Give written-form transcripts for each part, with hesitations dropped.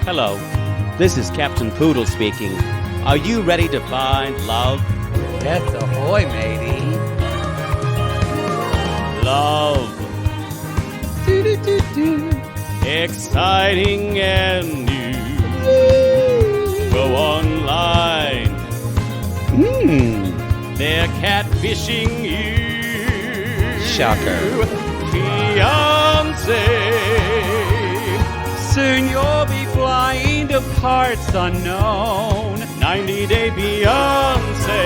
Hello, this is Captain Poodle speaking. Are you ready to find love? Yes, ahoy, matey. Love. Exciting and new. Go online. They're catfishing you. Shocker. Fiancé. Soon you'll be flying to parts unknown. 90-day Beyonce.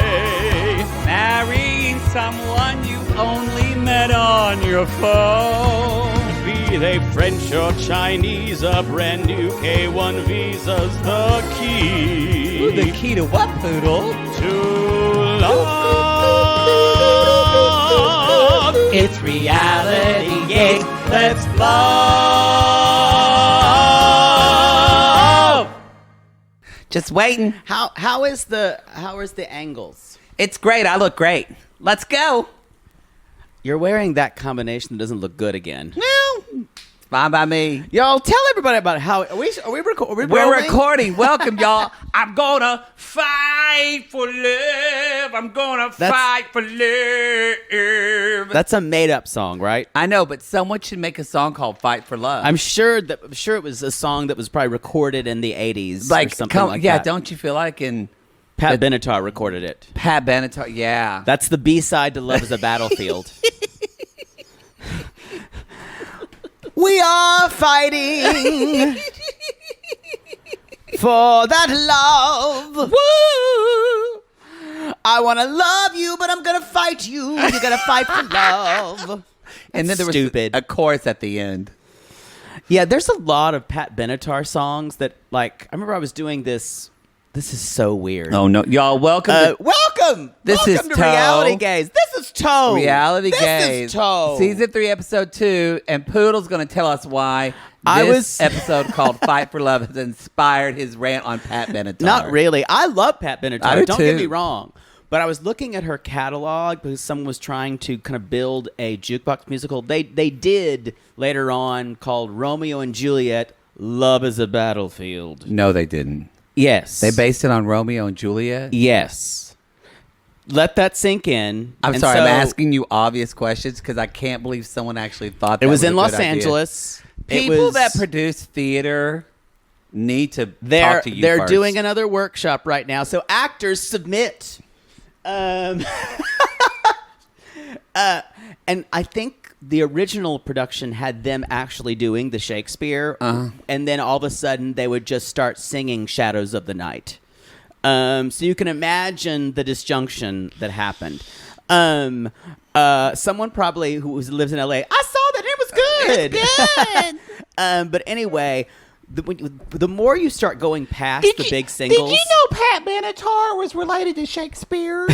Marrying someone you only met on your phone. Be they French or Chinese, a brand new K1 visa's the key. Ooh, the key to what, Poodle? To love. It's reality gate. Let's love. Just waiting. How is the angles? It's great. I look great. Let's go. You're wearing that combination that doesn't look good again. Well, it's fine by me. Y'all, tell everybody about how are we We're recording. Welcome, y'all. I'm gonna fight for love. I'm gonna fight for love. That's a made-up song, right? I know, but someone should make a song called "Fight for Love." I'm sure it was a song that was probably recorded in the 80s or something like that. Don't you feel like in Pat Benatar recorded it. Pat Benatar? Yeah. That's the B-side to Love is a Battlefield. We are fighting for that love. Woo! I want to love you, but I'm going to fight you. You got to fight for love. And then there was stupid. a chorus at the end. Yeah, there's a lot of Pat Benatar songs that, like, I remember I was doing this. This is so weird. Oh, no. Y'all, welcome. Welcome. This welcome is to Toe. Reality Gaze. This is Toe. Reality Gaze. Gaze. This is Toe. Season 3, Episode 2. And Poodle's going to tell us why this episode called Fight for Love has inspired his rant on Pat Benatar. Not really. I love Pat Benatar. I do Don't too. get me wrong. But I was looking at her catalog because someone was trying to kind of build a jukebox musical. They did later on called Romeo and Juliet, Love is a Battlefield. No, they didn't. Yes. They based it on Romeo and Juliet? Yes. Let that sink in. I'm And sorry, so I'm asking you obvious questions because I can't believe someone actually thought that It was a in good Los idea. Angeles. People that produce theater need to talk to you They're first. doing another workshop right now. So actors submit. And I think the original production had them actually doing the Shakespeare, and then all of a sudden they would just start singing Shadows of the Night. So you can imagine the disjunction that happened. Someone probably who lives in LA, I saw that, it was good. It's good. But anyway, the more you start going past the big singles. Did you know Pat Benatar was related to Shakespeare?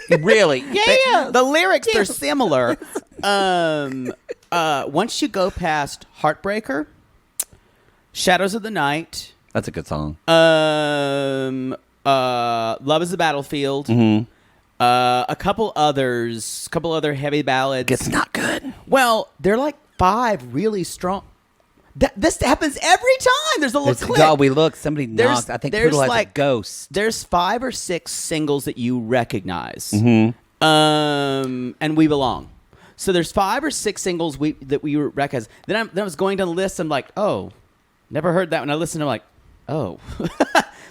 Really? Yeah. The lyrics are similar. Once you go past Heartbreaker, Shadows of the Night, That's a good song. Love is a Battlefield, a couple other heavy ballads. It's not good. Well, they're like 5 really strong. This happens every time. There's a little clip. God, we look. Somebody knocked. I think Poodle has a ghost. There's 5 or 6 singles that you recognize. And We Belong. So there's 5 or 6 singles that we recognize. Then I was going down the list. I'm like, oh, never heard that. When I listened, I'm like, oh.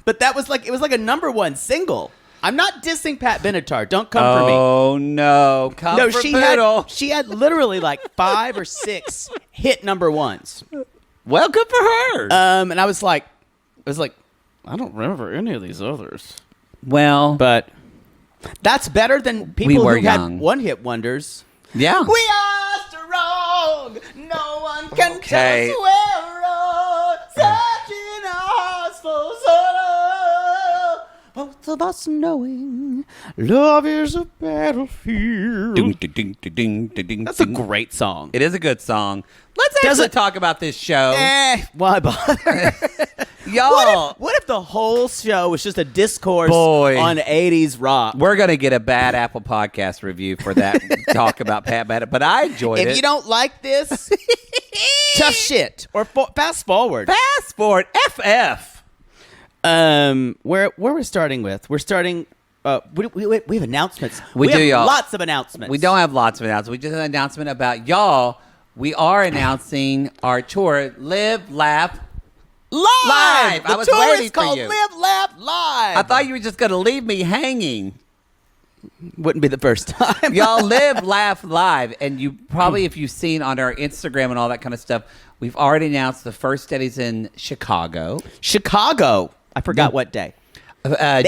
But it was like a number 1 single. I'm not dissing Pat Benatar. Don't come for me. Oh, no. Come No, for she Poodle. had literally like 5 or 6 hit number 1s. Well, good for her. And I was like, I don't remember any of these others. Well, But that's better than people We were who young. had one-hit wonders. yeah. We are strong. No one can Okay. tell us we're wrong. Searching our hearts for sorrow. Both of us knowing love is a battlefield. Ding, ding, ding, ding, ding, ding, That's a ding. great song. It is a good song. Let's Does actually it- talk about this show. Why bother? Y'all. What if the whole show was just a discourse Boy. on 80s rock? We're going to get a bad Apple Podcast review for that talk about Pat Bennett, but I enjoyed it. If you don't like this, tough shit. Or fast forward. Fast forward. FF. Where we're starting with? We're starting... we have announcements. We do, have y'all. Lots of announcements. We don't have lots of announcements. We just have an announcement about y'all. We are announcing our tour, Live, Laugh, Live! I The was tour waiting is for called you. Live, Laugh, Live. I thought you were just going to leave me hanging. Wouldn't be the first time. Y'all Live, Laugh, Live. And you probably, if you've seen on our Instagram and all that kind of stuff, we've already announced the first cities in Chicago. Chicago. I forgot what day.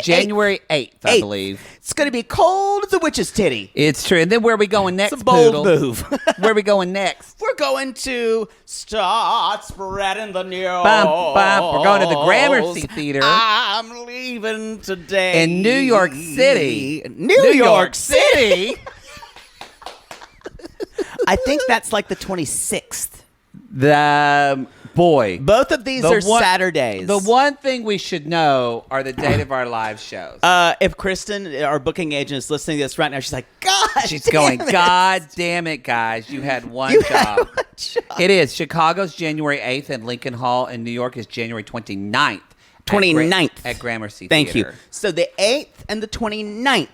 January 8th, I 8th. believe. It's going to be cold as a witch's titty. It's true. And then where are we going next, It's a bold Poodle? move. Where are we going next? We're going to start spreading the news. Bum, bum. We're going to the Gramercy Theater. I'm leaving today. In New York City. New York City? I think that's like the 26th. Boy. Both of these are Saturdays. The one thing we should know are the date of our live shows. If Kristen, our booking agent, is listening to this right now, she's like, God She's damn going, it. God damn it, guys. You had one You job. had one job. It is. Chicago's January 8th and Lincoln Hall in New York is January 29th. 29th. At Gramercy Thank Theater. you. So the 8th and the 29th,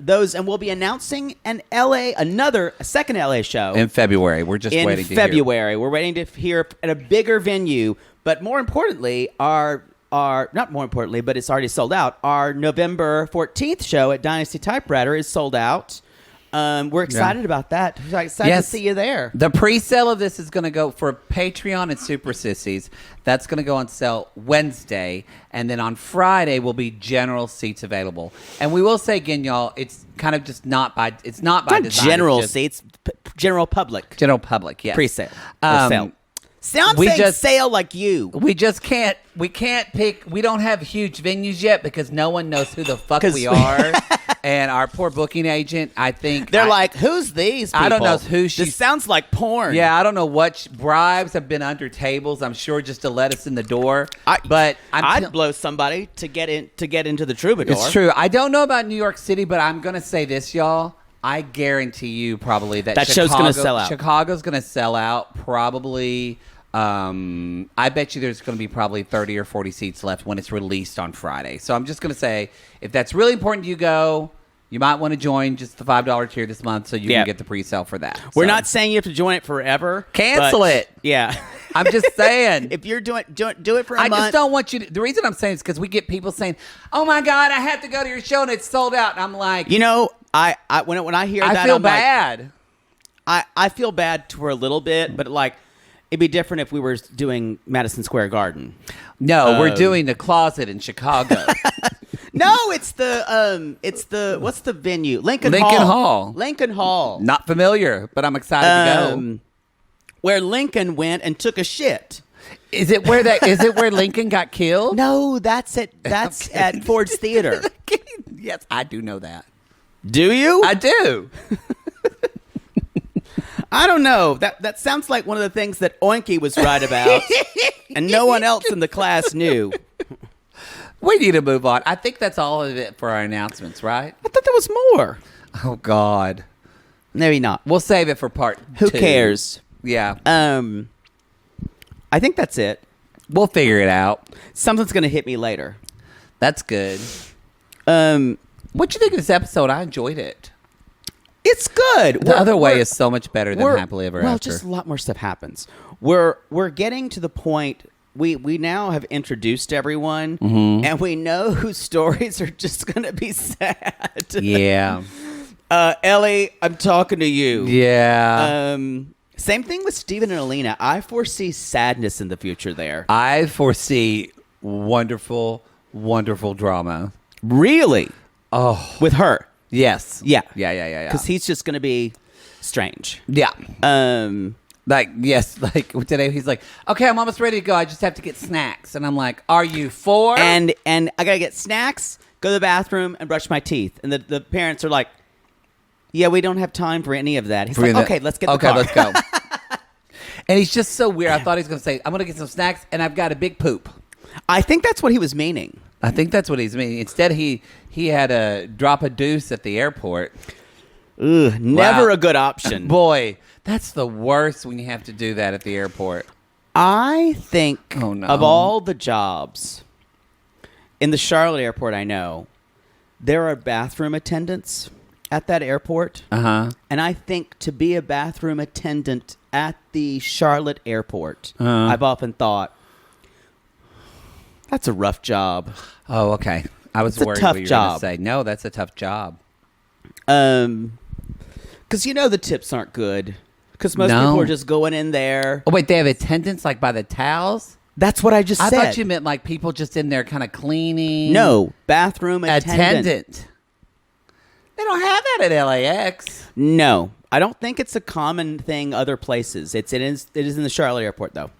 those, and we'll be announcing a second LA show In February. We're just in waiting to hear. February. We're waiting to hear at a bigger venue, but more importantly, not more importantly, but it's already sold out. Our November 14th show at Dynasty Typewriter is sold out. We're excited about that. We're excited to see you there. The pre-sale of this is going to go for Patreon and Super Sissies. That's going to go on sale Wednesday. And then on Friday will be general seats available. And we will say again, y'all, it's kind of just not by design. General It's just seats, general public. General public, yes. Pre-sale. Or sale. I'm we saying just- sale like you. We just can't pick. We don't have huge venues yet because no one knows who the fuck 'Cause- we are. And our poor booking agent, I think. They're like, who's these people? I don't know who she- This sounds like porn. Yeah, I don't know what bribes have been under tables. I'm sure just to let us in the door. But I'd blow somebody to get into the Troubadour. It's true. I don't know about New York City, but I'm gonna say this, y'all. I guarantee you, probably that show's gonna sell out. Chicago's gonna sell out. Probably. I bet you there's going to be probably 30 or 40 seats left when it's released on Friday. So I'm just going to say, if that's really important to you, you might want to join just the $5 tier this month so you can get the pre-sale for that. We're So, not saying you have to join it forever. Cancel but- it. Yeah. I'm just saying. If you're do it for a I month. just don't want you to. The reason I'm saying is because we get people saying, "Oh my God, I have to go to your show and it's sold out." And I'm like, You know, when I hear that, I feel I'm like, bad. I feel bad for a little bit, but like it'd be different if we were doing Madison Square Garden. No, we're doing the Closet in Chicago. No, it's the what's the venue? Lincoln Hall. Lincoln Hall. Not familiar, but I'm excited to go. Where Lincoln went and took a shit. Is it where Lincoln got killed? No, that's at Ford's Theater. Yes, I do know that. Do you? I do. I don't know. That sounds like one of the things that Oinky was right about, and no one else in the class knew. We need to move on. I think that's all of it for our announcements, right? I thought there was more. Oh, God. Maybe not. We'll save it for part Who 2. cares? Yeah. I think that's it. We'll figure it out. Something's gonna hit me later. That's good. What you think of this episode? I enjoyed it. It's good. The other way is so much better than Happily Ever well, After. just a lot more stuff happens. We're getting to the point. We now have introduced everyone, and we know whose stories are just gonna be sad. Yeah. Ellie, I'm talking to you. Yeah. Same thing with Steven and Alina. I foresee sadness in the future there. I foresee wonderful, wonderful drama. Really? Oh. With her. Yes. Yeah. Yeah. Because he's just going to be strange. Yeah. Like, yes, like today he's like, okay, I'm almost ready to go. I just have to get snacks. And I'm like, are you 4? And I got to get snacks, go to the bathroom, and brush my teeth. And the parents are like, yeah, we don't have time for any of that. He's like, okay, let's get the car. Okay, let's go. And he's just so weird. I thought he was going to say, I'm going to get some snacks, and I've got a big poop. I think that's what he was meaning. I think that's what he's meaning. Instead, he had to drop a deuce at the airport. Ugh, never Wow. a good option. Boy, that's the worst when you have to do that at the airport. I think Oh, no. of all the jobs in the Charlotte airport, I know there are bathroom attendants at that airport. Uh-huh. And I think to be a bathroom attendant at the Charlotte airport, Uh-huh. I've often thought, that's a rough job. Oh, okay. I was It's a worried tough what you were going job. to say. No, that's a tough job. Because the tips aren't good. Because most No. people are just going in there. Oh, wait, they have attendants like by the towels? That's what I just I said. thought you meant like people just in there kind of cleaning. No, bathroom attendant. Attendant. They don't have that at LAX. No, I don't think it's a common thing other places. It is in the Charlotte airport, though.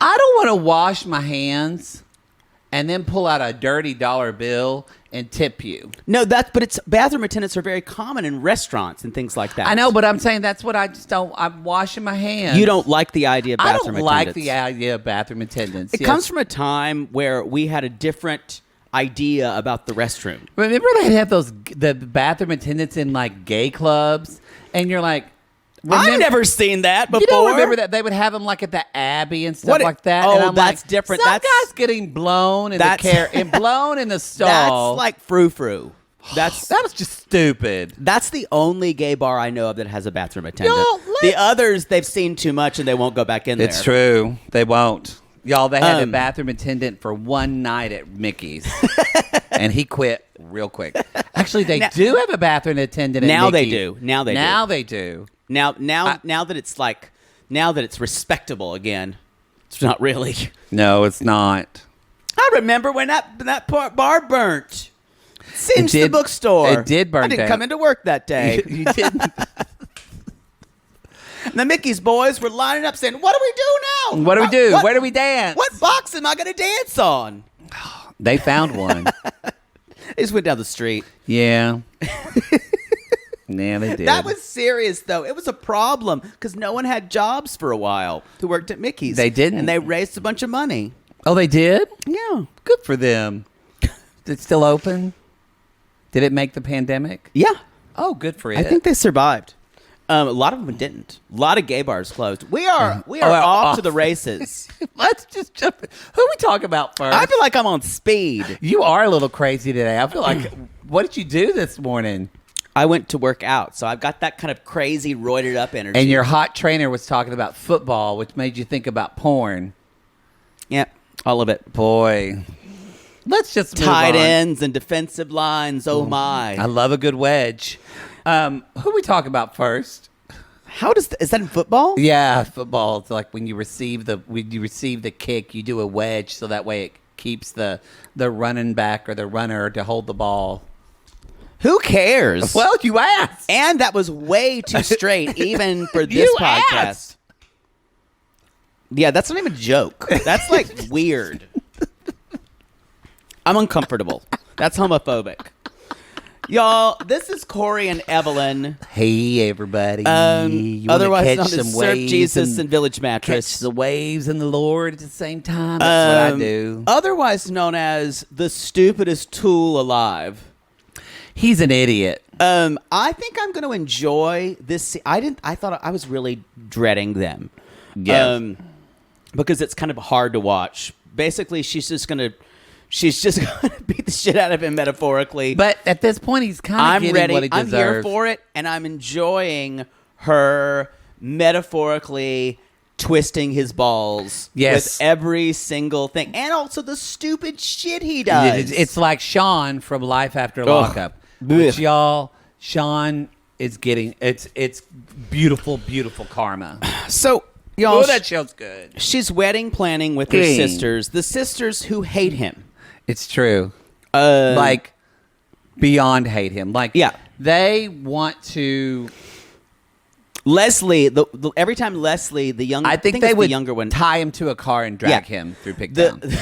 I don't want to wash my hands and then pull out a dirty dollar bill and tip you. No, but it's bathroom attendants are very common in restaurants and things like that. I know, but I'm saying that's what I just don't. I'm washing my hands. You don't like the idea of I bathroom don't attendants. like the idea of bathroom attendants. It comes from a time where we had a different idea about the restroom. Remember they'd have the bathroom attendants in like gay clubs, and you're like, I've never seen that before. You don't remember that they would have them like at the Abbey and stuff What like that. oh, and I'm that's like, different. Some That's guy's getting blown in the that's- and blown in the stall. That's like frou-frou. that was just stupid. That's the only gay bar I know of that has a bathroom attendant. Yo, The others, they've seen too much and they won't go back in there. It's true. They won't. Y'all, they had a bathroom attendant for one night at Mickey's, and he quit real quick. Actually, they do have a bathroom attendant at Now they Mickey's. do. Now they do. Now they do. Now that it's respectable again, it's not really. No, it's not. I remember when that bar burnt. Singed It the did- bookstore. it did burn I didn't down. come into work that day. You didn't. And the Mickey's boys were lining up saying, "What do we do now? What do we do? Where do we dance?" What box am I going to dance on?" They found one. They just went down the street. Yeah. Yeah, they did. That was serious, though. It was a problem because no one had jobs for a while who worked at Mickey's. They didn't. And they raised a bunch of money. Oh, they did? Yeah. Good for them. Is it still open? Did it make the pandemic? Yeah. Oh, good for it. I think they survived. A lot of them didn't. A lot of gay bars closed. We are off to the races. Let's just jump. Who we talk about first? I feel like I'm on speed. You are a little crazy today. I feel like, what did you do this morning? I went to work out, so I've got that kind of crazy, roided up energy. And your hot trainer was talking about football, which made you think about porn. Yeah, all of it. Boy. Let's just move Tight on. ends and defensive lines. Oh my! I love a good wedge. Who we talk about first? How is that in football? Yeah, football. It's like when you receive the kick, you do a wedge, so that way it keeps the running back or the runner to hold the ball. Who cares? Well, you asked. And that was way too straight, even for this You podcast. asked. Yeah, that's not even a joke. That's like weird. I'm uncomfortable. That's homophobic. Y'all, this is Corey and Evelyn. Hey, everybody. You wanna Otherwise catch known as some Surf waves Jesus and Village catch Mattress. the waves and the Lord at the same time. That's what I do. Otherwise known as the stupidest tool alive. He's an idiot. I think I'm going to enjoy this. I thought I was really dreading them. Yeah. Because it's kind of hard to watch. Basically, she's just going to beat the shit out of him metaphorically. But at this point, he's kind of I'm getting ready. what he I'm deserves. here for it, and I'm enjoying her metaphorically twisting his balls Yes. with every single thing, and also the stupid shit he does. It's like Sean from Life After Lockup. Which, y'all, Sean is getting it's beautiful, beautiful karma. So, y'all, Oh, that show's good. she's wedding planning with her Dang. sisters, the sisters who hate him. It's true. Like beyond hate him. Like Yeah. they want to. Leslie, every time Leslie, the young, I think it's they would the younger one. tie him to a car and drag Yeah. him through Pigtown.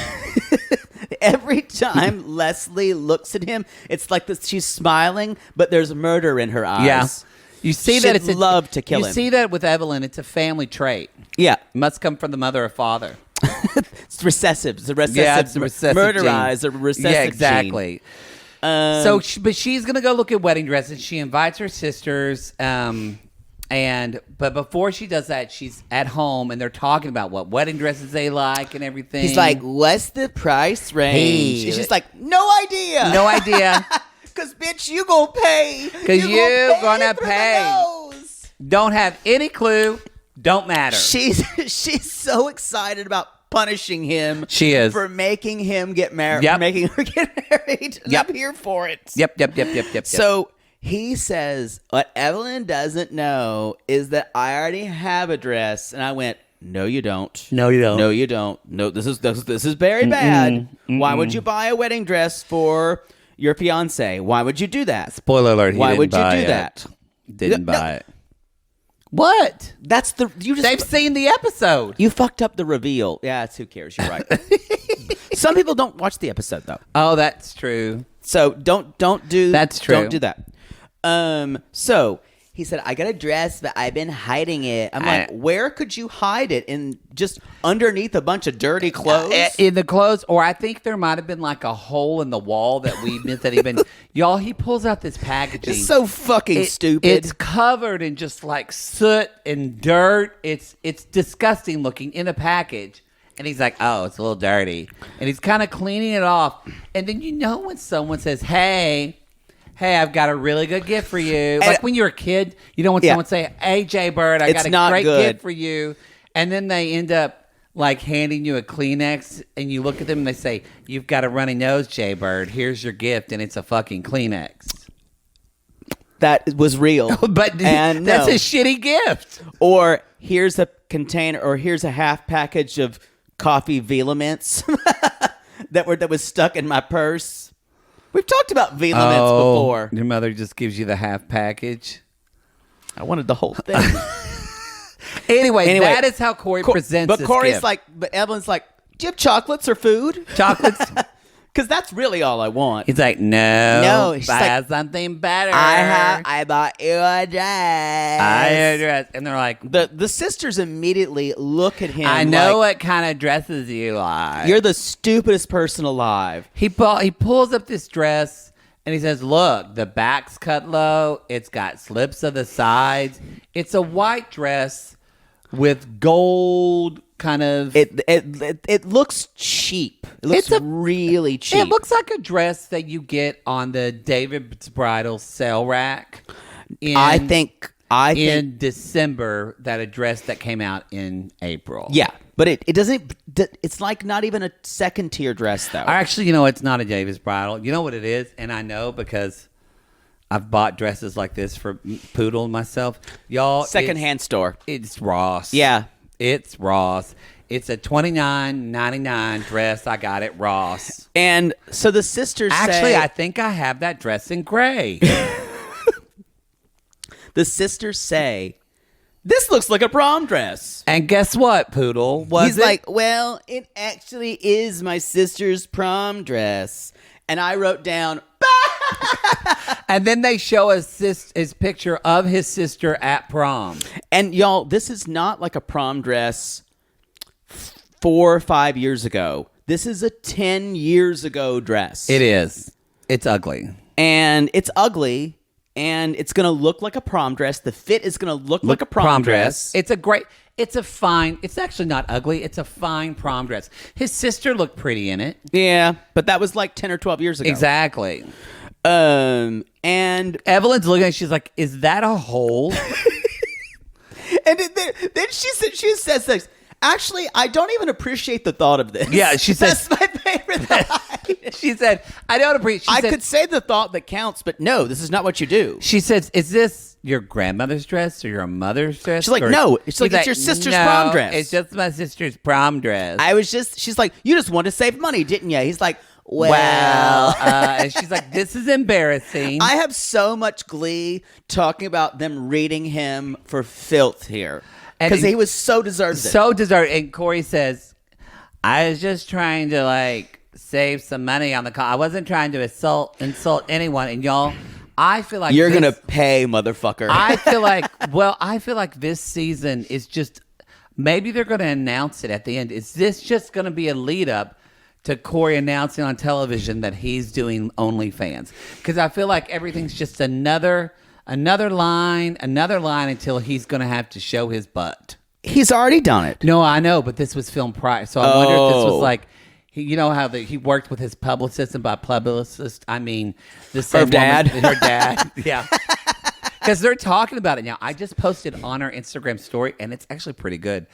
Every time Leslie looks at him, it's like this, she's smiling, but there's murder in her eyes. Yeah. You see She'd that it's love to kill you him. see that with Evelyn, it's a family trait. Yeah. It must come from the mother or father. It's recessive. It's a recessive. Yeah, it's a recessive murderize gene. a recessive Yeah, exactly. Gene. But she's gonna go look at wedding dresses. She invites her sisters, but before she does that, she's at home and they're talking about what wedding dresses they like and everything. He's like, "What's the price range?" And she's like, "No idea." No idea. Because bitch, you gonna pay. Because you gonna for the pay. nose. Don't have any clue. Don't matter. She's so excited about punishing him. She is. For making him get married. Yep. Making her get married. And Yep. I'm here for it. Yep. So he says, what Evelyn doesn't know is that I already have a dress. And I went, no, you don't. No, you don't. No, you don't. No, this is very bad. Why would you buy a wedding dress for your fiance? Why would you do that? Spoiler alert. Why would you do that? Didn't No. buy it. What? That's the They've seen the episode. You fucked up the reveal. Yeah, it's who cares. You're right. Some people don't watch the episode though. Oh, that's true. So don't do That's true. Don't do that. So he said, I got a dress, but I've been hiding it. I'm like, where could you hide it? In just underneath a bunch of dirty clothes? In the clothes, or I think there might have been like a hole in the wall that we missed that even y'all. He pulls out this packaging. It's so fucking stupid. It's covered in just like soot and dirt. It's disgusting looking in the package. And he's like, oh, it's a little dirty. And he's kind of cleaning it off. And then when someone says, hey, I've got a really good gift for you. Like when you're a kid, you don't want someone to say, hey, Jay Bird, I got a great gift for you. And then they end up like handing you a Kleenex and you look at them and they say, you've got a runny nose, Jay Bird. Here's your gift. And it's a fucking Kleenex. That was real. But that's a shitty gift. Or here's a container, or here's a half package of coffee Velaments that was stuck in my purse. We've talked about Velaments before. Your mother just gives you the half package. I wanted the whole thing. Anyway, that is how Corey presents But this Corey's gift. like, but Evelyn's like, do you have chocolates or food? Chocolates. Because that's really all I want. He's like, no, she's buy like, something better. I bought you a dress. I have a dress. And they're like, The sisters immediately look at him. I know like, what kind of dresses you like. you're the stupidest person alive. He pulls up this dress and he says, look, the back's cut low. It's got slips of the sides. It's a white dress with gold kind of. It looks cheap. It looks really cheap. It looks like a dress that you get on the David's Bridal sale rack. I think in December, that a dress that came out in April. Yeah, but it doesn't. It's like not even a second tier dress though. Actually, it's not a David's Bridal. You know what it is, and I know because I've bought dresses like this for Poodle and myself. Y'all, secondhand store. It's Ross. Yeah. It's Ross. It's a $29.99 dress I got at Ross. And so the sisters Actually, say... I think I have that dress in gray. The sisters say, this looks like a prom dress. And guess what, Poodle? He's like, well, it actually is my sister's prom dress. And I wrote down... And then they show us his picture of his sister at prom. And y'all, this is not like a prom dress 4 or 5 years ago. This is a 10 years ago dress. It is. It's ugly. And it's ugly. And it's going to look like a prom dress. The fit is going to look like a prom dress. It's actually not ugly. It's a fine prom dress. His sister looked pretty in it. Yeah, but that was like 10 or 12 years ago. Exactly. And Evelyn's looking at it, she's like, is that a hole? And then she says this. Actually, I don't even appreciate the thought of this. Yeah, she says. That's my favorite line. She said, I don't appreciate. I could say the thought that counts, but no, this is not what you do. She says, is this your grandmother's dress or your mother's dress? She's like, no. It's like, it's your sister's prom dress. It's just my sister's prom dress. She's like, you just want to save money, didn't you? He's like, well. And she's like, this is embarrassing. I have so much glee talking about them reading him for filth here. Because he was so deserved. So deserved. And Corey says, I was just trying to save some money on the call. I wasn't trying to insult anyone. And y'all, I feel like you're gonna pay, motherfucker. I feel like this season is just maybe they're going to announce it at the end. Is this just going to be a lead up to Corey announcing on television that he's doing OnlyFans? Because I feel like everything's just another line until he's going to have to show his butt. He's already done it. No, I know, but this was filmed prior. So I wonder if this was like, you know how he worked with his publicist, and by publicist, I mean the same dad. Her dad. Yeah. Because they're talking about it now. I just posted on our Instagram story, and it's actually pretty good.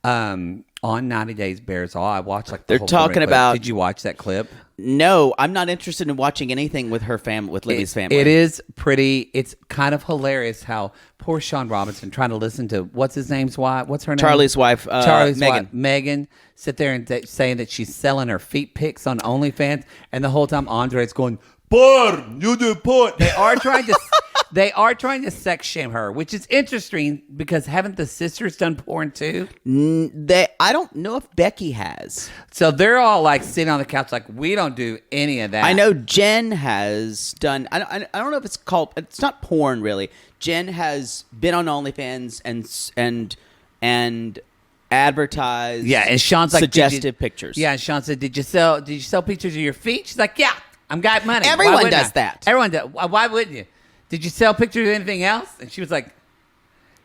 On 90 Days Bears All, I watched like the They're whole talking clip. about. Did you watch that clip? No, I'm not interested in watching anything with her family, with Libby's family. It is pretty. It's kind of hilarious how poor Sean Robinson trying to listen to what's his name's wife. What's her name? Charlie's wife, Charlie's Megan. wife, Megan. Sit there and saying that she's selling her feet pics on OnlyFans, and the whole time Andre's going, "Porn, you do porn." They are trying to sex shame her, which is interesting because haven't the sisters done porn too? I don't know if Becky has. So they're all like sitting on the couch like, we don't do any of that. I know Jen has done. I don't know if it's called. It's not porn really. Jen has been on OnlyFans and advertised. Yeah, and Sean's like suggestive pictures. Yeah, and Sean said, "Did you sell pictures of your feet?" She's like, "Yeah, I'm got money." Everyone does that. Everyone does. Why wouldn't you? Did you sell pictures of anything else? And she was like,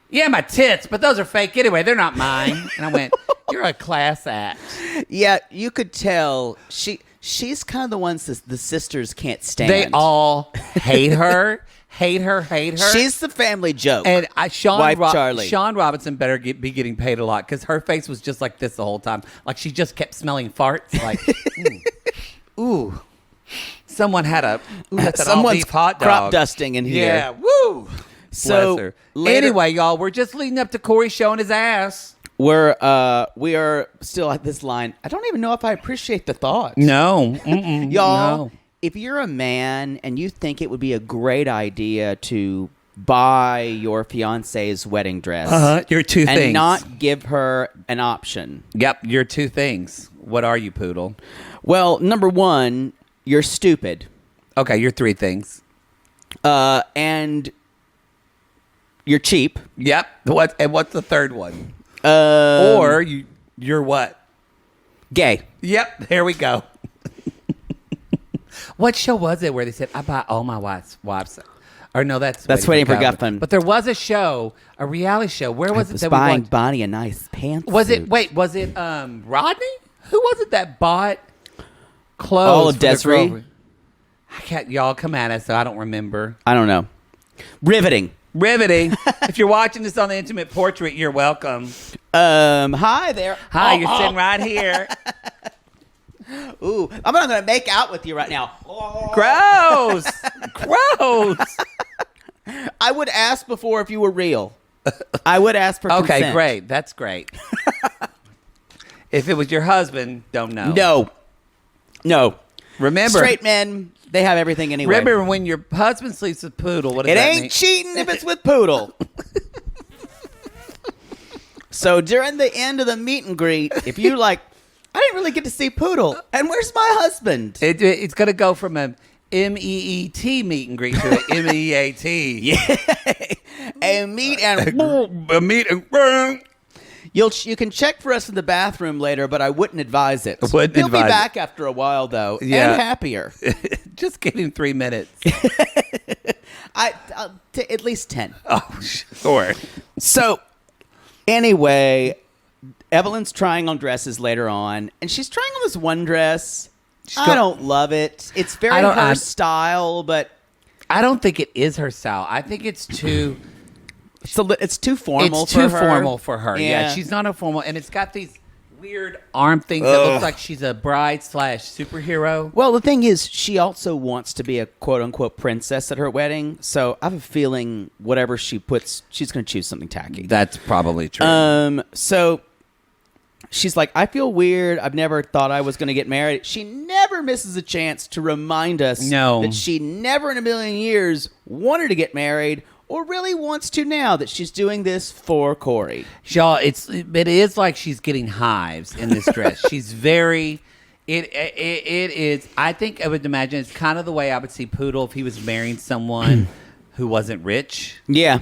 "Yeah, my tits, but those are fake anyway. They're not mine." And I went, "You're a class act." Yeah, you could tell she's kind of the ones that the sisters can't stand. They all hate her. Hate her. She's the family joke. And Sean Charlie. Sean Robinson better be getting paid a lot because her face was just like this the whole time. Like she just kept smelling farts. Like, ooh. Someone had that's an all beef hot dog. Crop dusting in here. Yeah, woo. So, bless her. later- Anyway, y'all, we're just leading up to Corey showing his ass. We are still at this line. I don't even know if I appreciate the thought. No, Y'all, no. if you're a man and you think it would be a great idea to buy your fiance's wedding dress, You're two and things. not give her an option. Yep, you're two things. What are you, Poodle? Well, number one, you're stupid. Okay, you're three things. And you're cheap. Yep. What's the third one? Or You're what? gay. Yep. Here we go. What show was it where they said I buy all my wife's? Or no, that's Waiting for Guffman. But there was a show, a reality show. Where was it that we buying watched? Bonnie a nice pants? Was it Rodney? Who was it that bought clothes? Oh, for the Desiree? girl? I can't. Y'all come at us. So I don't remember. I don't know. Riveting. If you're watching this on the Intimate Portrait, you're welcome. Hi there. Hi, you're sitting right here. Ooh, I'm not going to make out with you right now. Gross. Gross. I would ask before if you were real. I would ask for consent. Okay, great. That's great. If it was your husband, don't know. No. Remember, Straight men, they have everything anyway. remember when your husband sleeps with Poodle, what does it that ain't mean? cheating if it's with Poodle. So during the end of the meet and greet, if you like, I didn't really get to see Poodle. And where's my husband? It's going to go from a MEET meet and greet to an MEAT. Yeah. A meet and A meet and you can check for us in the bathroom later, but I wouldn't advise it. Wouldn't He'll advise be it. back after a while though, Yeah. and happier. Just give him 3 minutes. At least 10. Oh, sure. So, anyway, Evelyn's trying on dresses later on, and she's trying on this one dress. I don't love it. It's very her style, but I don't think it is her style. I think it's too... it's too formal It's for too her. formal for her. Yeah, she's not a formal, and it's got these weird arm things that look like she's a bride/superhero. Well, the thing is, she also wants to be a quote-unquote princess at her wedding, so I have a feeling whatever she puts, she's going to choose something tacky. That's probably true. So she's like, I feel weird. I've never thought I was going to get married. She never misses a chance to remind us that she never in a million years wanted to get married or really wants to now that she's doing this for Corey. Y'all, it is like she's getting hives in this dress. She's very... It is... I think I would imagine it's kind of the way I would see Poodle if he was marrying someone who wasn't rich. Yeah.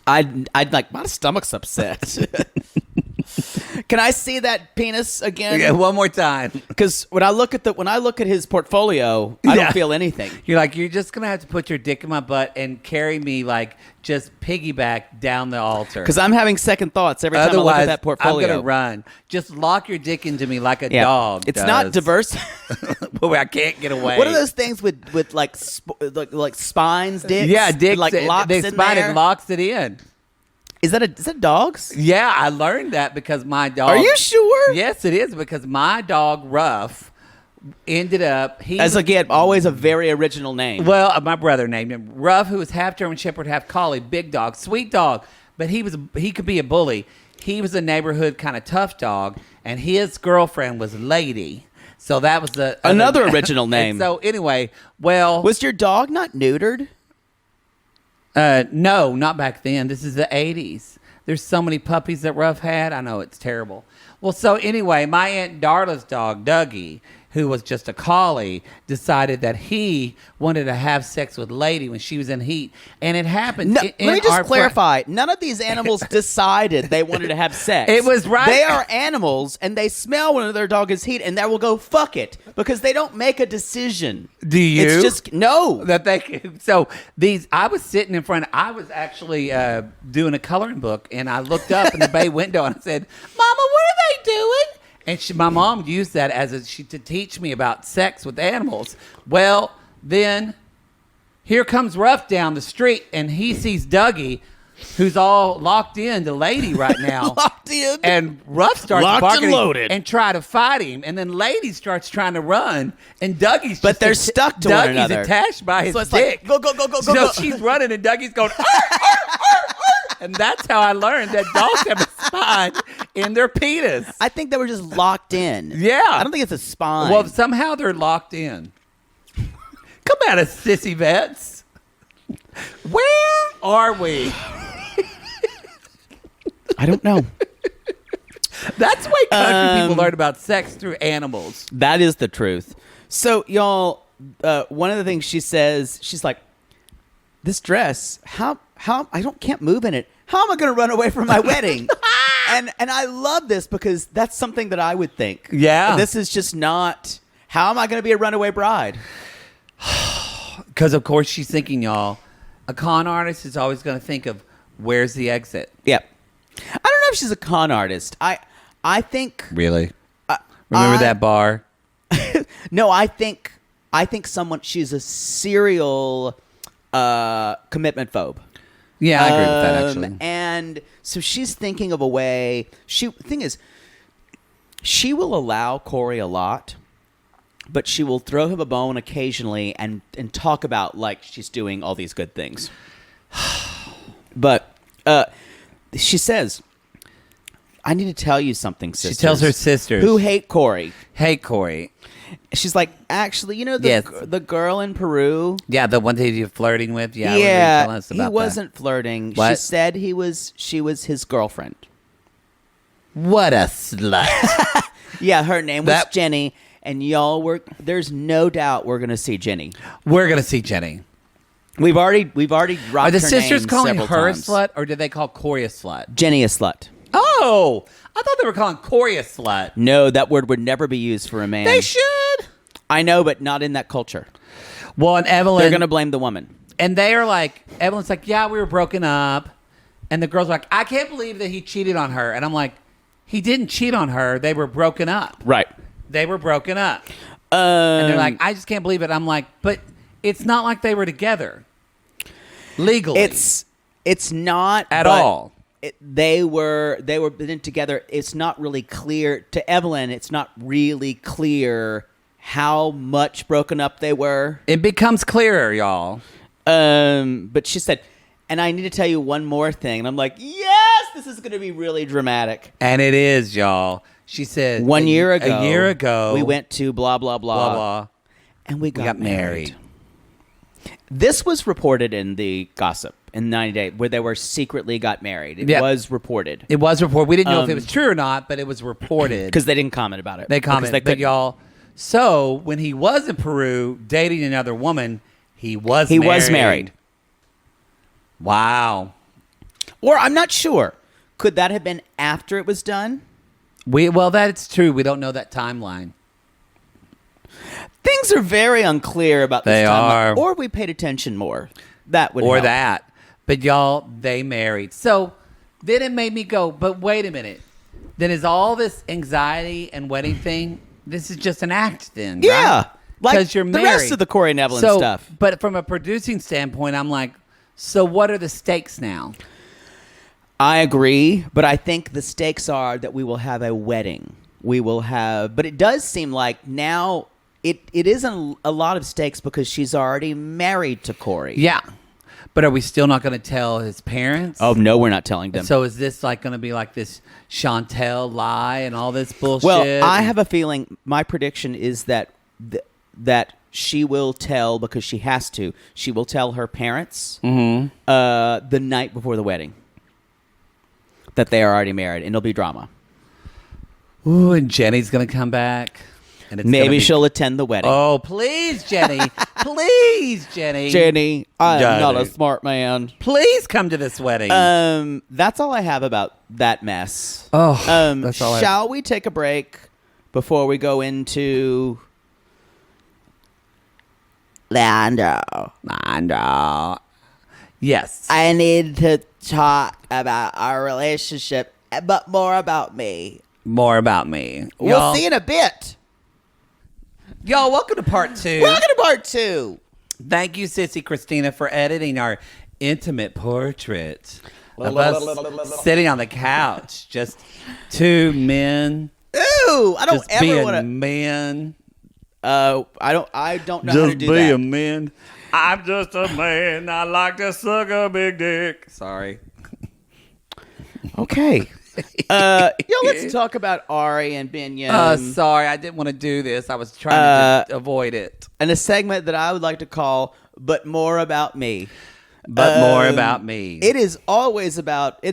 I'd like, my stomach's upset. Can I see that penis again? Yeah, one more time. Because when I look at his portfolio, I don't feel anything. You're like, you're just gonna have to put your dick in my butt and carry me like just piggyback down the altar. Because I'm having second thoughts every time I look at that portfolio. I'm gonna run. Just lock your dick into me like a dog. It's does. not diverse. Boy, I can't get away. What are those things with like spines, dicks? Yeah, dicks. Like locks they in spine there. It locks it in. Is that dogs? Yeah, I learned that because my dog. Are you sure? Yes, it is because my dog Ruff ended up. Again, always a very original name. Well, my brother named him Ruff, who was half German Shepherd, half Collie, big dog, sweet dog, but he could be a bully. He was a neighborhood kind of tough dog, and his girlfriend was Lady. So that was another original name. So anyway, well, was your dog not neutered? No, not back then. This is the 80s. There's so many puppies that Ruff had. I know it's terrible. Well, so anyway, my Aunt Darla's dog, Dougie, who was just a collie, decided that he wanted to have sex with Lady when she was in heat. And it happened. Let me just clarify. None of these animals decided they wanted to have sex. It was right. They are animals, and they smell when their dog is heat, and they will go fuck it because they don't make a decision. Do you? It's just, no. I was sitting in front. I was actually doing a coloring book, and I looked up in the bay window, and I said, Mama, what are they doing? And my mom used that to teach me about sex with animals. Well, then here comes Ruff down the street, and he sees Dougie, who's all locked in to Lady right now. Locked in? And Ruff starts Locked barking and loaded. and try to fight him. And then Lady starts trying to run, and Dougie's But they're stuck to one another. Dougie's attached by his So it's dick. like, go. So she's running, and Dougie's going, arr, arr, arr, arr. And that's how I learned that dogs have a spine in their penis. I think they were just locked in. Yeah. I don't think it's a spine. Well, somehow they're locked in. Come at us, sissy vets. Where are we? I don't know. That's why country people learn about sex through animals. That is the truth. So, y'all, one of the things she says, she's like, this dress, how can't move in it. How am I going to run away from my wedding? and I love this because that's something that I would think. Yeah. And this is just not, how am I going to be a runaway bride? Because, of course, she's thinking, y'all, a con artist is always going to think of where's the exit. Yep. I don't know if she's a con artist. I think... Really? Remember that bar? No, I think she's a serial commitment phobe. Yeah, I agree with that, actually. And so she's thinking of a way. Thing is, she will allow Corey a lot, but she will throw him a bone occasionally and talk about like she's doing all these good things. But she says, I need to tell you something, sisters. She tells her sisters. Who hate Corey. Hate Corey. She's like, actually, you know the girl in Peru? Yeah, the one that you're flirting with? Yeah, Yeah, he wasn't flirting. What? She said she was his girlfriend. What a slut. Yeah, her name was Jenny, and y'all there's no doubt we're going to see Jenny. We're going to see Jenny. We've already dropped Are the her sisters name calling several her times. a slut, or did they call Corey a slut? Jenny a slut. Oh, I thought they were calling Corey a slut. No, that word would never be used for a man. They should. I know, but not in that culture. Well, and Evelyn... They're going to blame the woman. And they are like... Evelyn's like, yeah, we were broken up. And the girl's like, I can't believe that he cheated on her. And I'm like, he didn't cheat on her. They were broken up. Right. They were broken up. And they're like, I just can't believe it. I'm like, but it's not like they were together. Legally. It's not... At all. They were in together. It's not really clear to Evelyn. It's not really clear how much broken up they were. It becomes clearer, y'all. But she said, and I need to tell you one more thing. And I'm like, yes, this is going to be really dramatic. And it is, y'all. She said, a year ago, we went to blah blah blah blah blah, and we got married. This was reported in the gossip in 90 Day where they were secretly got married. It was reported. It was reported. We didn't know if it was true or not, but it was reported. Because they didn't comment about it. They commented. But y'all, so when he was in Peru dating another woman, he was married. Was married. Wow. Or I'm not sure. Could that have been after it was done? Well, that's true. We don't know that timeline. Things are very unclear about this They timeline. are. Or we paid attention more. That would Or help. that. But y'all, they married. So then it made me go, but wait a minute. Then is all this anxiety and wedding thing, this is just an act then, Yeah. right? Like Because you're the married. rest of the Corey and Evelyn stuff. But from a producing standpoint, I'm like, so what are the stakes now? I agree, but I think the stakes are that we will have a wedding. We will have, but it does seem like now it isn't a lot of stakes because she's already married to Corey. Yeah. But are we still not going to tell his parents? Oh, no, we're not telling them. So is this like going to be like this Chantel lie and all this bullshit? Well, I have a feeling, my prediction is that that she will tell, because she has to, she will tell her parents the night before the wedding that they are already married, and it'll be drama. Ooh, and Jenny's going to come back. And it's Maybe gonna be- she'll attend the wedding. Oh, please, Jenny. Please, Jenny. Jenny, I'm Jenny. not a smart man. Please come to this wedding. That's all I have about that mess. Oh, that's all I have. Shall we take a break before we go into Leandro? Leandro. Yes. I need to talk about our relationship, but more about me. More about me. We'll see in a bit. Y'all, welcome to part 2. Welcome to part 2. Thank you, Sissy Christina, for editing our intimate portrait of us sitting on the couch. Just two men. Ooh, I don't Just ever being want to. men. I don't know how to do that. man. I'm just a man. I like to suck a big dick. Sorry. Okay. Let's talk about Ari and Binyam. Sorry, I didn't want to do this. I was trying to avoid it. And a segment that I would like to call "But More About Me." But more about me. It is always about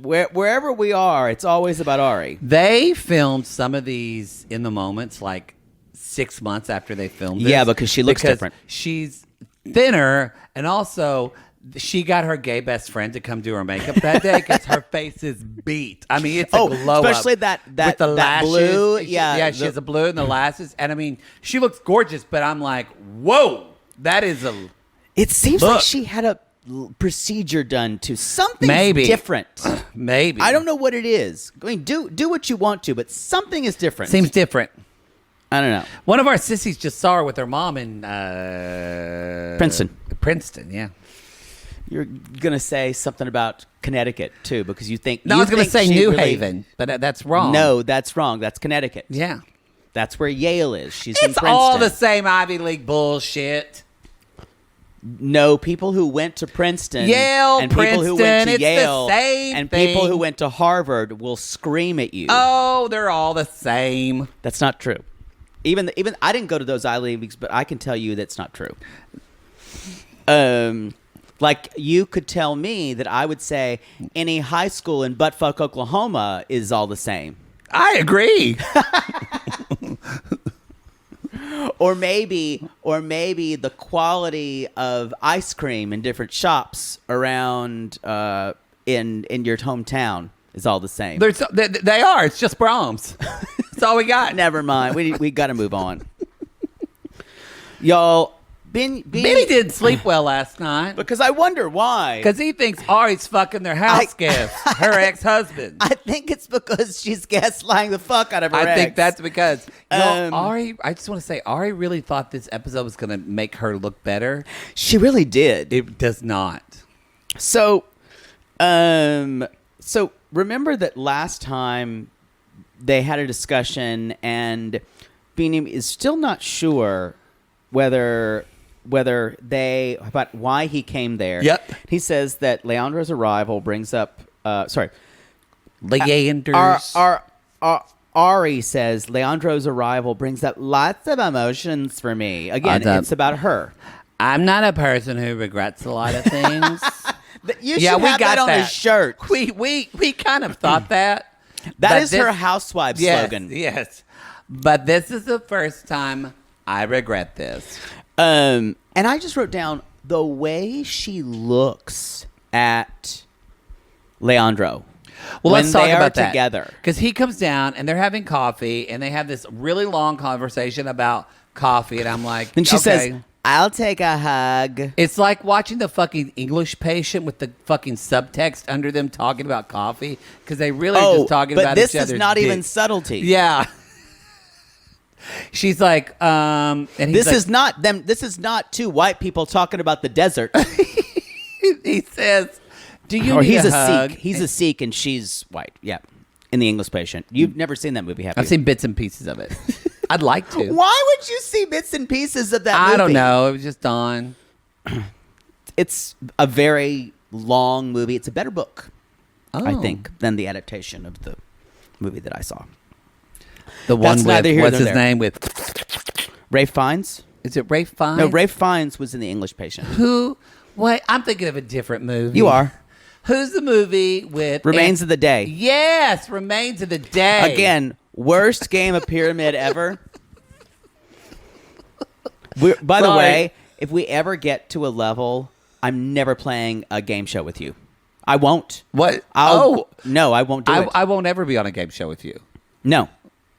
wherever we are. It's always about Ari. They filmed some of these in the moments, like 6 months after they filmed this. Yeah, because she looks different. She's thinner, and also she got her gay best friend to come do her makeup that day because her face is beat. I mean, it's a glow up. especially that with the that lashes. blue. She has a blue and the lashes, and I mean, she looks gorgeous. But I'm like, whoa, that is a. It seems Look. like she had a procedure done to something Maybe. different. Maybe I don't know what it is. I mean, do what you want to, but something is different. Seems different. I don't know. One of our sissies just saw her with her mom in Princeton. Princeton, yeah. You're gonna say something about Connecticut too, because you think. No, you I was going to think say she New really- Haven, but that's wrong. No, that's wrong. That's Connecticut. Yeah. That's where Yale is. She's in It's Princeton. all the same Ivy League bullshit. No, people who went to Princeton, Yale, and people who went to Princeton, it's the Yale, same and people thing. who went to Harvard will scream at you. Oh, they're all the same. That's not true. Even I didn't go to those Ivy Leagues, but I can tell you that's not true. Like you could tell me that I would say any high school in buttfuck Oklahoma is all the same. I agree. Or maybe the quality of ice cream in different shops around in your hometown is all the same. They are. It's just Brahms. That's all we got. Never mind. We got to move on. Y'all, Bini didn't sleep well last night because I wonder why. because he thinks Ari's fucking their house guest, her ex-husband. I think it's because she's gaslighting the fuck out of her I ex. think that's because Um, I just want to say Ari really thought this episode was going to make her look better. She really did. It does not. So remember that last time they had a discussion, and Bini is still not sure whether about why he came there. Yep. He says that Leandro's arrival brings up. Leander's. Ari says Leandro's arrival brings up lots of emotions for me. Again, it's about her. I'm not a person who regrets a lot of things. You should have that on his shirt. We kind of thought that. That is her housewife slogan. Yes. But this is the first time I regret this. And I just wrote down the way she looks at Leandro. Well, when let's talk they are about that together. because he comes down and they're having coffee and they have this really long conversation about coffee, and I'm like, And she okay. says, "I'll take a hug." It's like watching the fucking English Patient with the fucking subtext under them talking about coffee because they really are just talking but about this each other's is not even dicks. subtlety. Yeah. She's like, and he's This like, is not them. This is not two white people talking about the desert. he says, "Do you Or need he's a hug?" Sikh. He's a Sikh and she's white. Yeah. In The English Patient. You've never seen that movie, have you? I've seen bits and pieces of it. I'd like to. Why would you see bits and pieces of that movie? I don't know. It was just on. It's a very long movie. It's a better book, I Oh. think, than the adaptation of the movie that I saw. The one That's with, neither here what's nor his there. name with, Rafe Fiennes? is it Rafe Fiennes? No, Rafe Fiennes was in The English Patient. Who, wait, I'm thinking of a different movie. You are. Who's the movie with? Remains of the Day. Yes, Remains of the Day. Again, worst game of Pyramid ever. By the Sorry. way, if we ever get to a level, I'm never playing a game show with you. I won't. What? No, I won't do it. I won't ever be on a game show with you. No.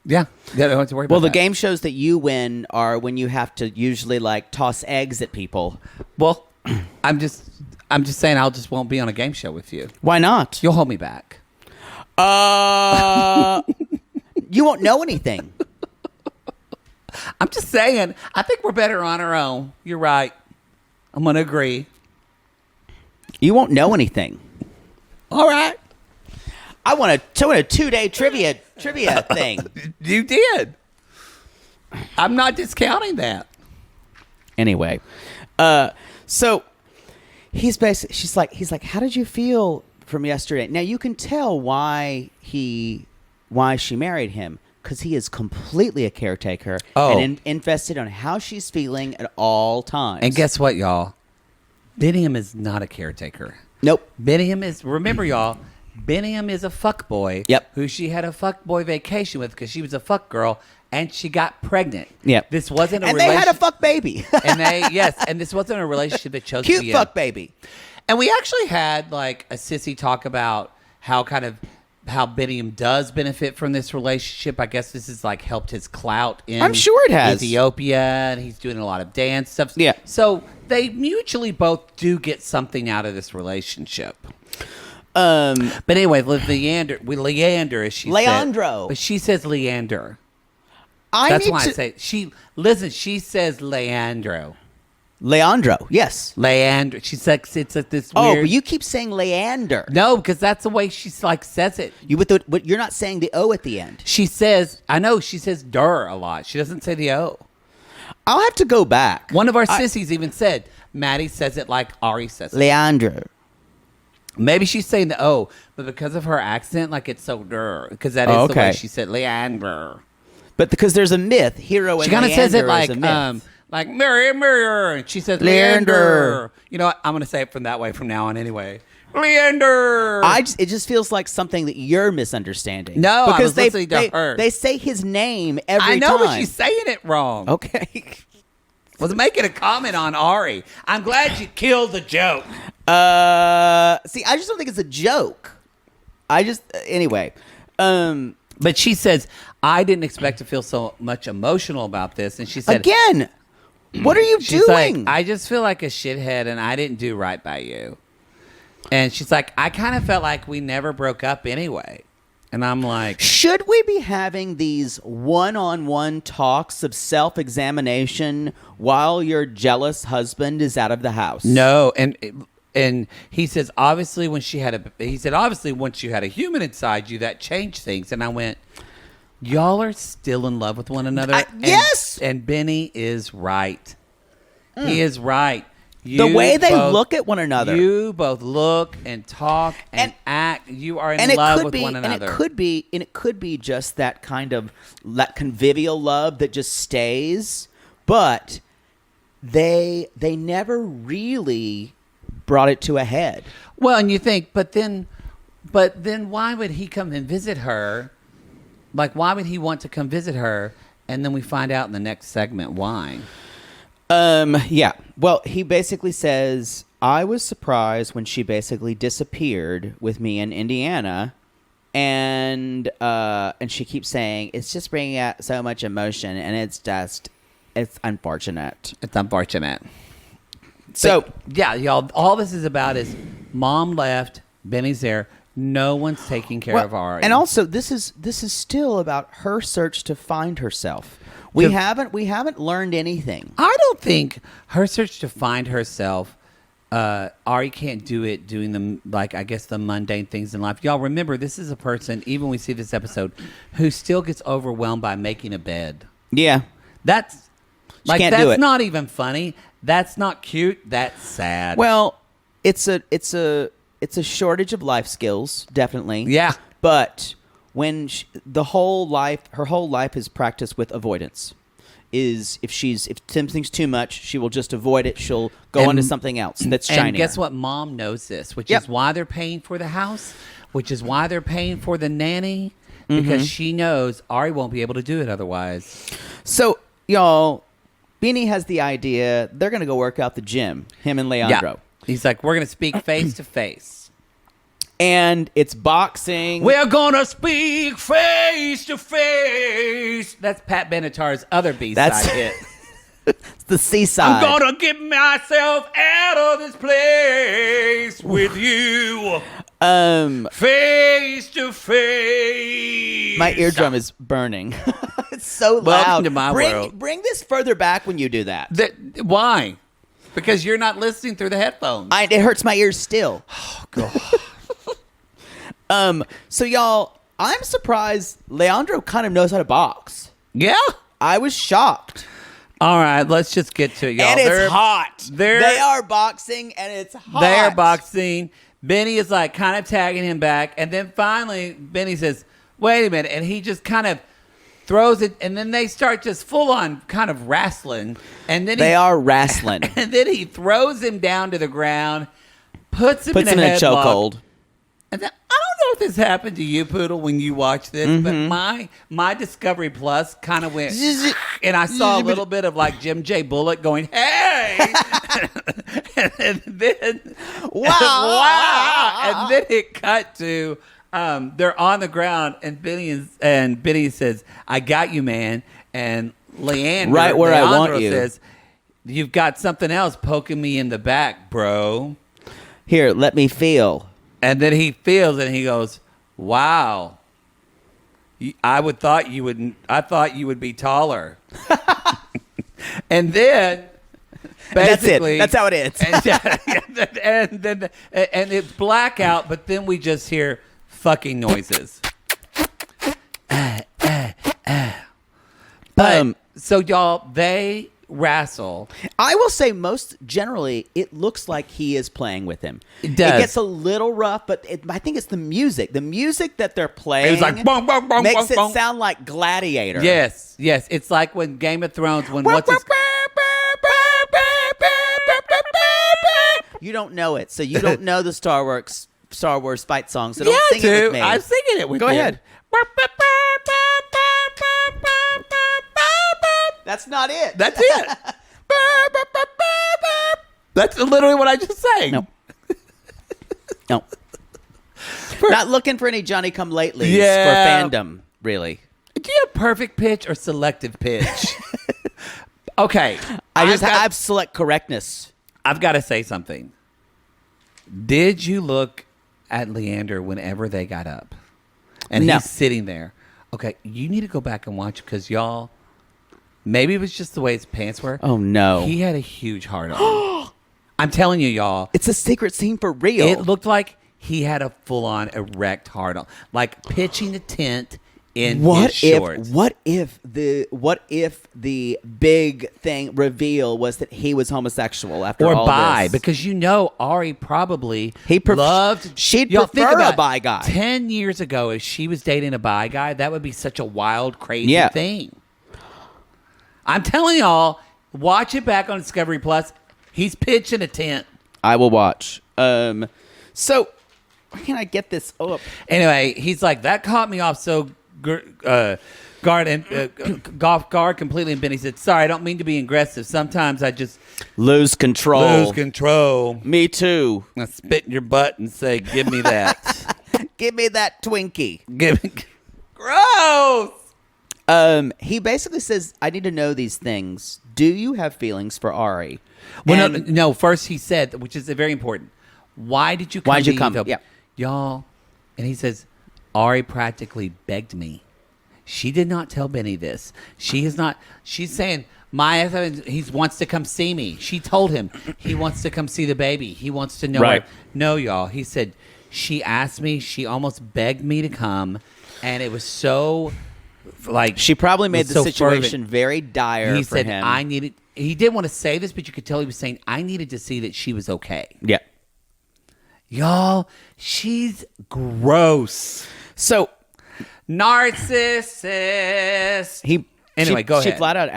Yeah. You don't have to worry about Well, the that. game shows that you win are when you have to usually like toss eggs at people. Well, I'm just saying I just won't be on a game show with you. Why not? You'll hold me back. You won't know anything. I'm just saying, I think we're better on our own. You're right. I'm going to agree. You won't know anything. All right. I want a 2-day trivia thing. You did. I'm not discounting that. Anyway, so he's like, how did you feel from yesterday? Now you can tell why she married him, because he is completely a caretaker and invested on how she's feeling at all times. And guess what, y'all? Biniam is not a caretaker. Nope. Biniam is, remember, y'all, Biniam is a fuckboy. Yep. Who she had a fuckboy vacation with because she was a fuck girl and she got pregnant. Yep. This wasn't a And they had a fuck baby. and this wasn't a relationship that chose to Cute be fuck in. baby. And we actually had like a sissy talk about how Biniam does benefit from this relationship. I guess this has like helped his clout in I'm sure it has. Ethiopia, and he's doing a lot of dance stuff. Yeah. So they mutually both do get something out of this relationship. But anyway, Leander, as she Leandro. said. But she says Leander. That's why I say she says Leandro. Leandro, yes. Leander. She says it's like this Oh, weird. but you keep saying Leander. No, because that's the way she like says it. But you're not saying the O at the end. She says, I know, she says "der" a lot. She doesn't say the O. I'll have to go back. One of our sissies even said, Maddie says it like Ari says it. Leandro. Maybe she's saying the O, but because of her accent, like it's so "der," because that is the way she said Leander. But because there's a myth, hero and She kind of says it like, Leander is a myth. like Mary, and she says Leander. Leander. You know what? I'm going to say it from that way from now on anyway. Leander. It just feels like something that you're misunderstanding. No, I because was listening to her. They say his name every I know, time. but she's saying it wrong. Okay. Was making a comment on Ari. I'm glad you killed the joke. See, I just don't think it's a joke. Anyway. But she says, I didn't expect to feel so much emotional about this. And she said, Again, what are you she's doing? like, I just feel like a shithead and I didn't do right by you. And she's like, I kind of felt like we never broke up anyway. And I'm like, Should we be having these one-on-one talks of self-examination while your jealous husband is out of the house? no. And he says, obviously, once you had a human inside you, that changed things. And I went, y'all are still in love with one another. Yes! And Bini is right. He is right. The way they look at one another. You both look and talk and act. You are in love with one another. And it could be just that kind of that convivial love that just stays. But they never really brought it to a head. Well, and you think, but then why would he come and visit her? Like, why would he want to come visit her? And then we find out in the next segment why. Yeah. Well, he basically says, I was surprised when she basically disappeared with me in Indiana. And she keeps saying, it's just bringing out so much emotion. And it's unfortunate. It's unfortunate. So, But, yeah, y'all, all this is about is mom left, Benny's there. No one's taking care of Ari. and also, this is still about her search to find herself. We haven't learned anything. I don't think her search to find herself, Ari can't do it doing the mundane things in life. Y'all remember, this is a person, even when we see this episode, who still gets overwhelmed by making a bed. Yeah. That's can't do it. not even funny. That's not cute. That's sad. Well, it's a shortage of life skills, definitely. Yeah. But when her whole life is practiced with avoidance. If something's too much, she will just avoid it. She'll go on to something else that's shinier. And guess what? Mom knows this, which is why they're paying for the house, which is why they're paying for the nanny, because she knows Ari won't be able to do it otherwise. So, y'all, Bini has the idea they're going to go work out the gym, him and Leandro. Yeah. He's like, we're going to speak face to face. And it's boxing. We're going to speak face to face. That's Pat Benatar's other B-side hit. It's the seaside. I'm going to get myself out of this place with you. Face to face. My eardrum is burning. It's so loud. Welcome to my world. Bring this further back when you do that. Why? Because you're not listening through the headphones. It hurts my ears still. Oh, God. So, y'all, I'm surprised Leandro kind of knows how to box. Yeah? I was shocked. All right, let's just get to it, y'all. And it's hot. They are boxing, and it's hot. They are boxing. Benny is like kind of tagging him back. And then finally, Benny says, wait a minute. And he just kind of throws it. And then they start just full on kind of wrestling. And then they are wrestling. And then he throws him down to the ground, puts him in a chokehold. And then, I don't know if this happened to you, Poodle, when you watched this, but my Discovery Plus kind of went, and I saw a little bit of like Jim J. Bullock going, hey! and then, wow! And then it cut to, they're on the ground, and Benny says, I got you, man. And Leandro, right where I want you, says, you've got something else poking me in the back, bro. Here, let me feel. And then he feels and he goes, wow, I thought you would be taller. And then basically that's how it is. and it's blackout, but then we just hear fucking noises. But so y'all, they wrestle. I will say most generally it looks like he is playing with him. It does. It gets a little rough, but I think it's the music that they're playing. It was like bong, bong, bong, makes bong, it bong. sound like Gladiator. Yes it's like when Game of Thrones you don't know it, so you don't know the Star Wars fight song, so don't sing it with me. I'm singing it with you. Go ahead. That's not it. That's it. That's literally what I just sang. No. Not looking for any Johnny Come Latelys Yeah. for fandom, really. Do you have perfect pitch or selective pitch? Okay. I have select correctness. I've got to say something. Did you look at Leander whenever they got up? And No. he's sitting there. Okay, you need to go back and watch because y'all, maybe it was just the way his pants were. Oh, no. He had a huge heart on. I'm telling you, y'all. It's a secret scene for real. It looked like he had a full-on erect heart on. Like pitching a tent in his shorts. What if the big thing reveal was that he was homosexual after or all bi, this? because Ari probably loved. She'd Y'all think prefer about a bi guy. 10 years ago, if she was dating a bi guy, that would be such a wild, crazy thing. I'm telling y'all, watch it back on Discovery Plus. He's pitching a tent. I will watch. So where can I get this up? Anyway, he's like, that caught me off so Golf guard completely. And Bini said, "Sorry, I don't mean to be aggressive. Sometimes I just Lose control. control. Me too. I spit in your butt and say, give me that. Give me that Twinkie. Give me. Gross. He basically says, I need to know these things. Do you have feelings for Ari? Well, And- no. First, he said, which is very important. Why did you come? Why did you to come? Ethiopia? Yeah. Y'all. And he says, Ari practically begged me. She did not tell Bini this. She is not. She's saying he wants to come see me. She told him he wants to come see the baby. He wants to know. Right. Her. No, y'all. He said she asked me. She almost begged me to come, and it was so like She probably made was the so situation fervent. very dire He for said him. I needed. He didn't want to say this, but you could tell he was saying I needed to see that she was okay. Yeah. Y'all, she's gross. So Narcissist. Go ahead. He flat out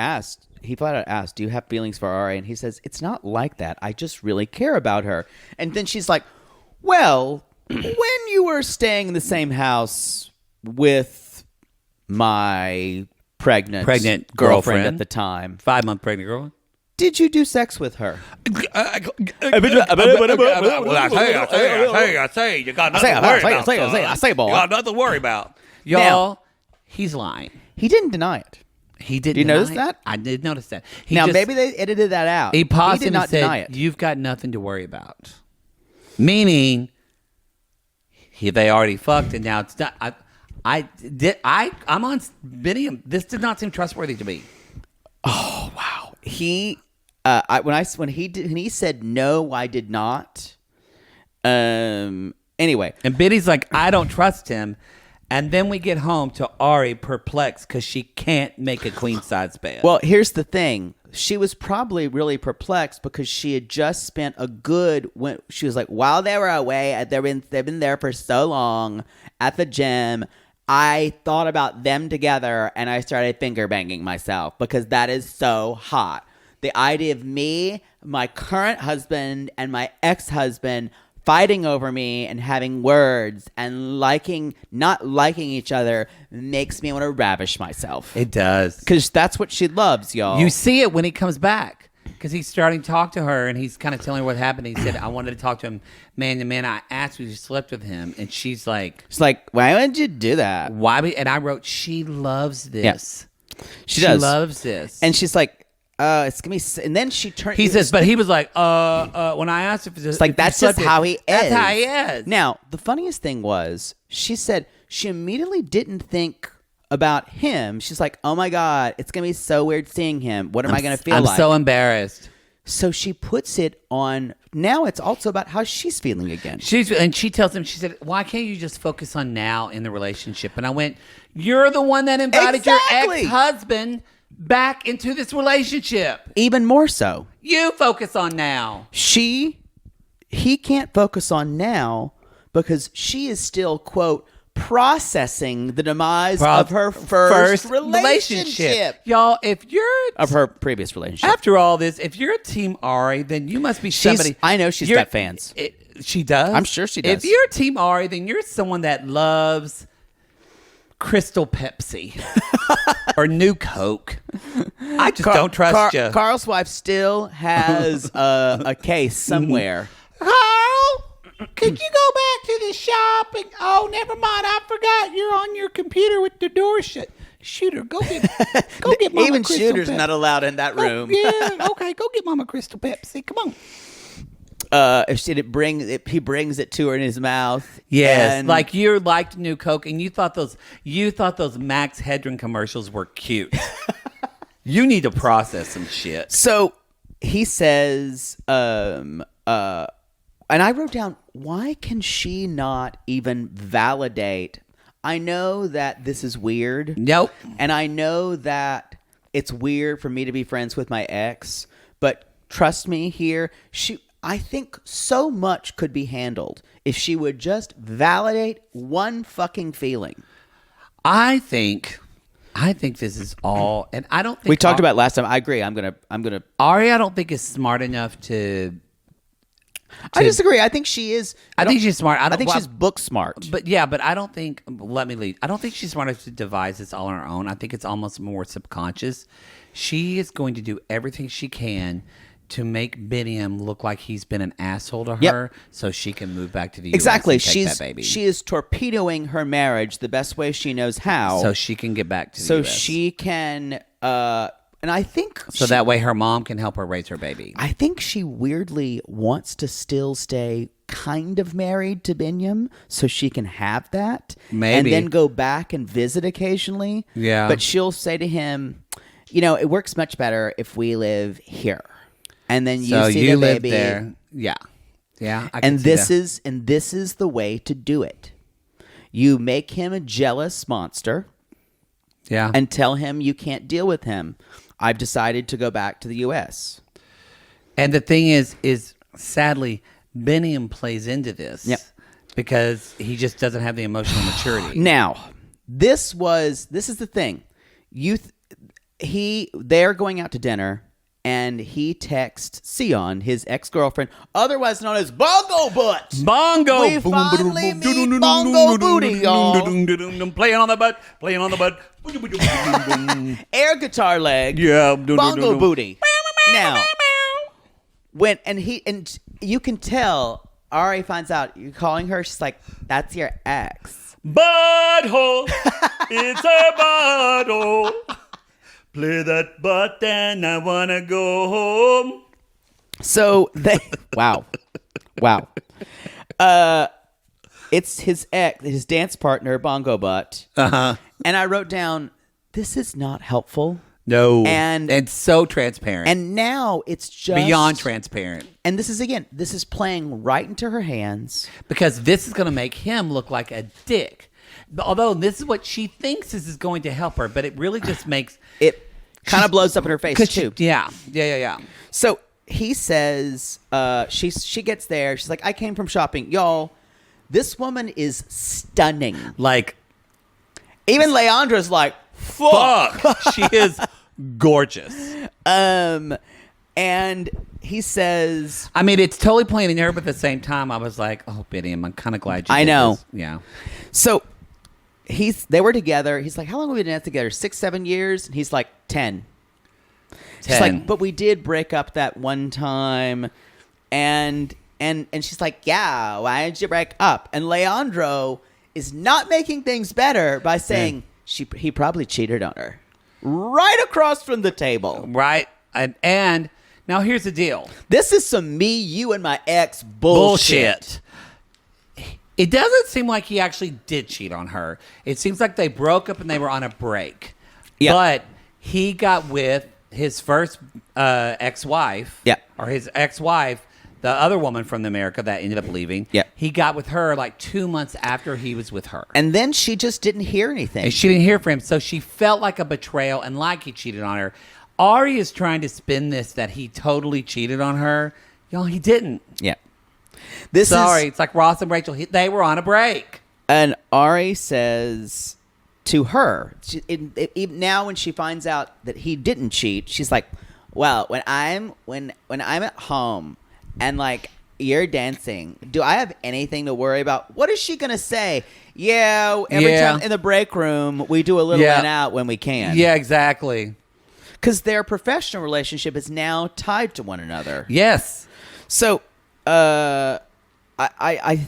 asked, do you have feelings for Ari? And he says, it's not like that. I just really care about her. And then she's like, well, when you were staying in the same house with my pregnant girlfriend girlfriend at the time, 5-month pregnant girl. did you do sex with her? Well, I say, you got nothing to worry about. I say, boy. You got nothing to worry about. Y'all, Now- he's lying. He didn't deny it. He did. Do you notice that? I did notice that. Maybe they edited that out. He paused did and not deny said, it. "You've got nothing to worry about." Meaning, they already fucked, and now it's not. I'm on Bini. This did not seem trustworthy to me. Oh wow. He when he said no, I did not. Anyway, And Biddy's like, I don't trust him. And then we get home to Ari perplexed because she can't make a queen size bed. well, here's the thing. She was probably really perplexed because she had just spent she was like, while they were away, they've been there for so long at the gym. I thought about them together and I started finger banging myself because that is so hot. The idea of me, my current husband, and my ex-husband fighting over me and having words and not liking each other makes me want to ravish myself. it does. Because that's what she loves, y'all. You see it when he comes back because he's starting to talk to her and he's kind of telling her what happened. He said, I wanted to talk to him man to man. I asked if you slept with him. And she's like, It's like, why would you do that? why? And I wrote, she loves this. She does. loves this. And she's like, it's gonna be. And then she turned. He says, but he was like, when I asked if It's like that's just how he is. That's how he is. Now, the funniest thing was, she said she immediately didn't think about him. She's like, oh my God, it's gonna be so weird seeing him. What am I gonna feel I'm like? so embarrassed. So she puts it on. Now it's also about how she's feeling again. She tells him, she said, why can't you just focus on now in the relationship? And I went, you're the one that invited Exactly. your ex-husband back into this relationship. Even more so. You focus on now. He can't focus on now because she is still, quote, processing the demise of her first relationship. Y'all, if you're Of her previous relationship. after all this, if you're a team Ari, then you must be somebody. I know she's you're- got fans. She does. I'm sure she does. If you're a team Ari, then you're someone that loves Crystal Pepsi or New Coke. I just don't trust you. Carl's wife still has a case somewhere. Carl, could you go back to the shop and never mind, I forgot you're on your computer with the door shut. Shooter, go get Mama Even Crystal Shooter's Pepsi. not allowed in that room. Yeah, okay, go get Mama Crystal Pepsi. Come on. He brings it to her in his mouth. Yes, and like you liked New Coke, and you thought those Max Headroom commercials were cute. You need to process some shit. So he says, and I wrote down, why can she not even validate? I know that this is weird. Nope. And I know that it's weird for me to be friends with my ex, but trust me here, I think so much could be handled if she would just validate one fucking feeling. I think this is all, and I don't think We talked about it last time. I agree. I'm gonna. Ari. I don't think is smart enough to I disagree. I think she is. I think she's smart. I think she's book smart. But yeah, but I don't think. Let me lead. I don't think she's smart enough to devise this all on her own. I think it's almost more subconscious. She is going to do everything she can to make Biniam look like he's been an asshole to her, so she can move back to the exactly. US and take that baby. She is torpedoing her marriage the best way she knows how, so she can get back to the so US. she can. And I think that way her mom can help her raise her baby. I think she weirdly wants to still stay kind of married to Biniam so she can have that. Maybe. And then go back and visit occasionally. Yeah. But she'll say to him, it works much better if we live here. And then you see the live baby. there. Yeah. Yeah. And this is the way to do it. You make him a jealous monster. Yeah. And tell him you can't deal with him. I've decided to go back to the U.S. And the thing is sadly, Biniam plays into this. Yep. Because he just doesn't have the emotional maturity. Now, this is the thing. They're going out to dinner, and he texts Sion, his ex-girlfriend, otherwise known as Bongo Butt. Bongo! We finally meet Bongo Booty, y'all. Playing on the butt. Air guitar leg. Yeah. Bongo Booty. Now, and you can tell, Ari finds out you're calling her, she's like, that's your ex. Butthole. It's a butthole. Play that button, I wanna go home. So they, wow. It's his ex, his dance partner, Bongo Butt. Uh-huh. And I wrote down, this is not helpful. No. And so transparent. And now it's just beyond transparent. And this is playing right into her hands. Because this is going to make him look like a dick. Although this is what she thinks this is going to help her, but it really just makes it kind of blows up in her face too. Yeah. So he says, she gets there. She's like, I came from shopping, y'all. This woman is stunning. Like, even Leandra's like, fuck. She is gorgeous. And he says, I mean, it's totally playing in her, but at the same time, I was like, oh, Biniam, I'm kind of glad you did know. this. Yeah. So they were together. He's like, how long have we been together? 6-7 years? And he's like, 10. She's like, but we did break up that one time. And she's like, yeah, why did you break up? And Leandro is not making things better by saying he probably cheated on her. Right across from the table. Right. And now here's the deal. This is some me, you, and my ex bullshit. It doesn't seem like he actually did cheat on her. It seems like they broke up and they were on a break. Yep. But he got with his first ex-wife. Yeah. Or his ex-wife, the other woman from America that ended up leaving. Yeah. He got with her like 2 months after he was with her. And then she just didn't hear anything. And she didn't hear from him. So she felt like a betrayal and like he cheated on her. Ari is trying to spin this that he totally cheated on her. Y'all, he didn't. Yeah. It's like Ross and Rachel. They were on a break. And Ari says to her, now when she finds out that he didn't cheat, she's like, well, when I'm at home and like you're dancing, do I have anything to worry about? What is she going to say? Yeah, every time in the break room, we do a little in and out when we can. Yeah, exactly. Because their professional relationship is now tied to one another. Yes. So, I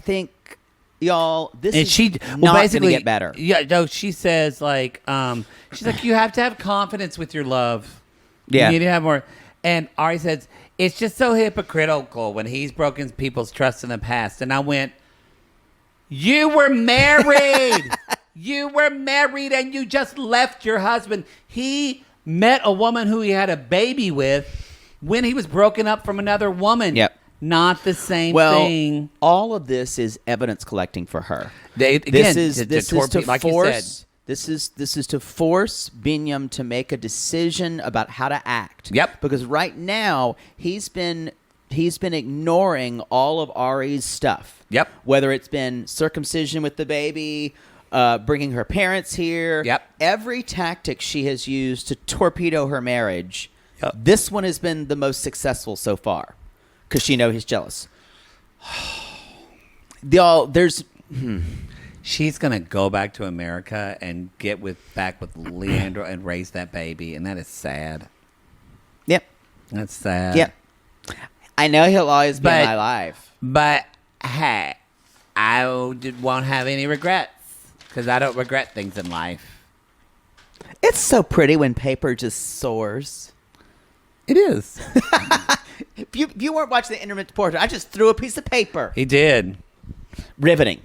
think, y'all, this is not going to get better. Yeah, no, she says, like, she's like, you have to have confidence with your love. Yeah. You need to have more. And Ari says, it's just so hypocritical when he's broken people's trust in the past. And I went, you were married. You were married and you just left your husband. He met a woman who he had a baby with when he was broken up from another woman. Yep. Not the same thing. All of this is evidence collecting for her. This is to like force. This is to force Biniam to make a decision about how to act. Yep. Because right now he's been ignoring all of Ari's stuff. Yep. Whether it's been circumcision with the baby, bringing her parents here. Yep. Every tactic she has used to torpedo her marriage. Yep. This one has been the most successful so far. Because she knows he's jealous. There's She's gonna go back to America and get back with Leandro and raise that baby, and that is sad. Yep. That's sad. Yep. I know he'll always be in my life. But hey, I won't have any regrets because I don't regret things in life. It's so pretty when paper just soars. It is. If you weren't watching the intermittent portrait, I just threw a piece of paper. He did. Riveting.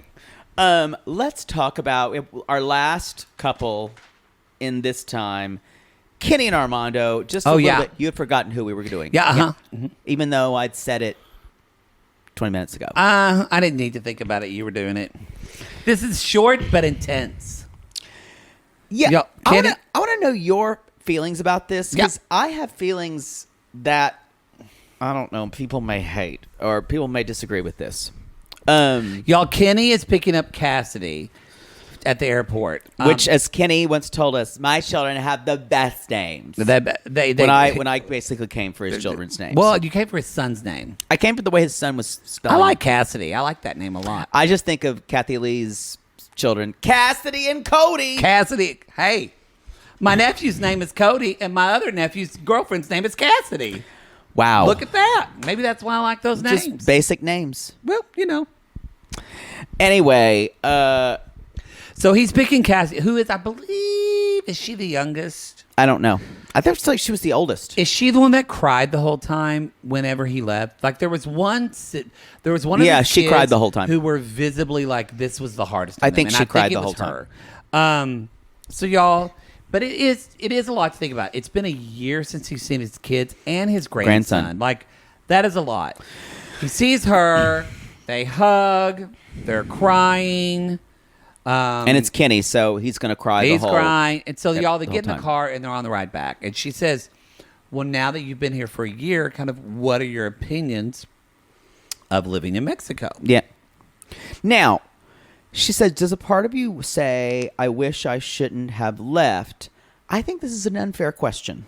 Let's talk about our last couple in this time, Kenny and Armando. Just a little bit. You had forgotten who we were doing. Yeah. Uh-huh. Mm-hmm. Even though I'd said it 20 minutes ago. I didn't need to think about it. You were doing it. This is short but intense. Yeah. Yo, I want to know your feelings about this because I have feelings that I don't know. People may hate or people may disagree with this. Y'all, Kenny is picking up Cassidy at the airport, which, as Kenny once told us, my children have the best names. When I basically came for his children's names. Well, you came for his son's name. I came for the way his son was spelled. I like Cassidy. I like that name a lot. I just think of Kathy Lee's children, Cassidy and Cody. Cassidy. Hey, my nephew's name is Cody, and my other nephew's girlfriend's name is Cassidy. Wow. Look at that. Maybe that's why I like those names. Just basic names. Well, you know. Anyway, so he's picking Cassidy, who is, I believe, is she the youngest? I don't know. I think it's like she was the oldest. Is she the one that cried the whole time whenever he left? Like there was one of she the cried kids the whole time. who were visibly like this was the hardest. I think she cried the whole time. So y'all, but it is a lot to think about. It's been a year since he's seen his kids and his grandson. Like that is a lot. He sees her, they hug, they're crying. And it's Kenny, so he's going to cry He's the whole crying. And so y'all, they the get in whole the time. car and they're on the ride back. And she says, well, now that you've been here for a year, kind of what are your opinions of living in Mexico? Yeah. Now, she said, does a part of you say, I wish I shouldn't have left? I think this is an unfair question.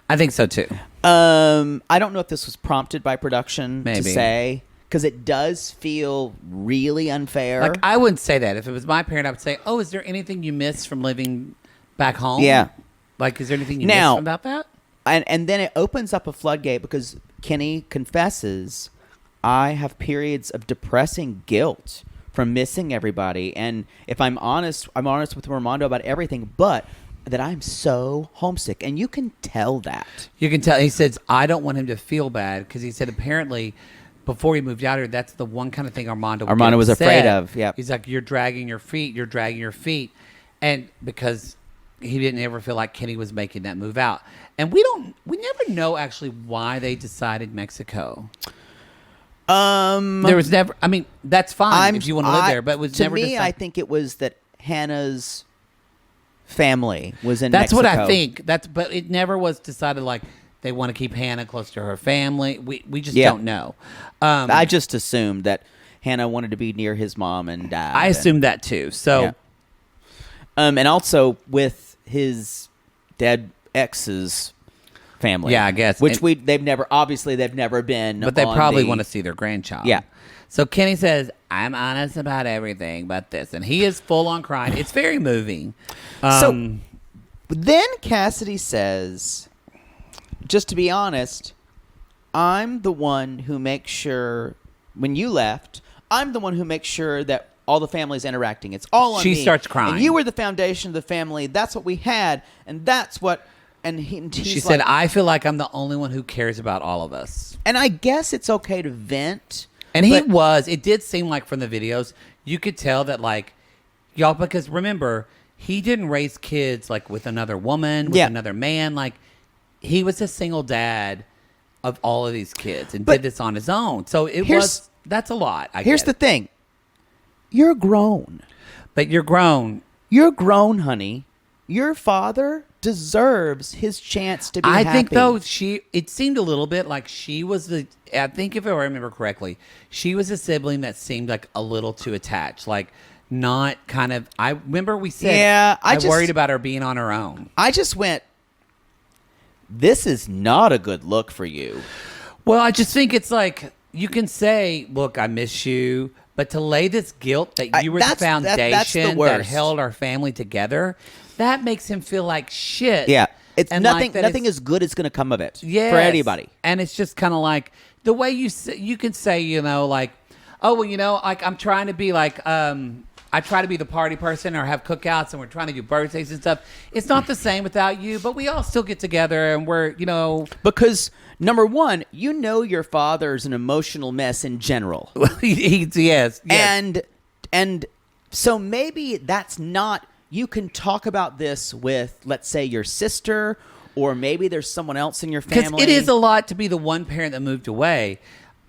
I think so, too. I don't know if this was prompted by production Maybe. to say, because it does feel really unfair. Like, I wouldn't say that. If it was my parent, I would say, oh, is there anything you miss from living back home? Yeah. Like, is there anything you miss about that? And then it opens up a floodgate because Kenny confesses, I have periods of depressing guilt from missing everybody. And if I'm honest with Armando about everything, but that I'm so homesick. And you can tell that. You can tell. He says, I don't want him to feel bad because he said apparently before he moved out here, that's the one kind of thing Armando was afraid of. Yeah. He's like, you're dragging your feet. And because he didn't ever feel like Kenny was making that move out. And we never know actually why they decided Mexico. There was never, I mean, that's fine if you want to live there, but it was never to me, I think it was that Hannah's family was in Mexico. That's what I think. But it never was decided like they want to keep Hannah close to her family. We just don't know. I just assumed that Hannah wanted to be near his mom and dad. I assumed that too. So, yeah. And also with his dead ex's family. Yeah, I guess. Which they've never been. But they probably want to see their grandchild. Yeah. So Kenny says, I'm honest about everything but this. And he is full on crying. It's very moving. So then Cassidy says, just to be honest, I'm the one who makes sure, when you left, I'm the one who makes sure that all the family's interacting. It's all on me. She starts crying. And you were the foundation of the family. That's what we had. And that's what... And she said, I feel like I'm the only one who cares about all of us. And I guess it's okay to vent. And it did seem like from the videos, you could tell that like, y'all, because remember, he didn't raise kids like with another woman, with another man. Like, he was a single dad of all of these kids and did this on his own. So that's a lot. Here's the thing. You're grown. But you're grown. You're grown, honey. Your father deserves his chance to be happy. I think, though, it seemed a little bit like she was I think if I remember correctly, she was a sibling that seemed like a little too attached. Like, not kind of, I remember we said, I worried about her being on her own. I just went, this is not a good look for you. Well, I just think it's like, you can say, "Look, I miss you," but to lay this guilt that you were the that's the foundation that worst. held our family together, that makes him feel like shit. Yeah. It's And nothing. like that Nothing it's- is good is going to come of it Yes. for anybody. And it's just kind of like the way you can say, like, oh, well, like I'm trying to be like, I try to be the party person or have cookouts and we're trying to do birthdays and stuff. It's not the same without you, but we all still get together and we're, Because number one, your father's an emotional mess in general, yes. and so maybe that's not. You can talk about this with, let's say, your sister, or maybe there's someone else in your Because family. it is a lot to be the one parent that moved away,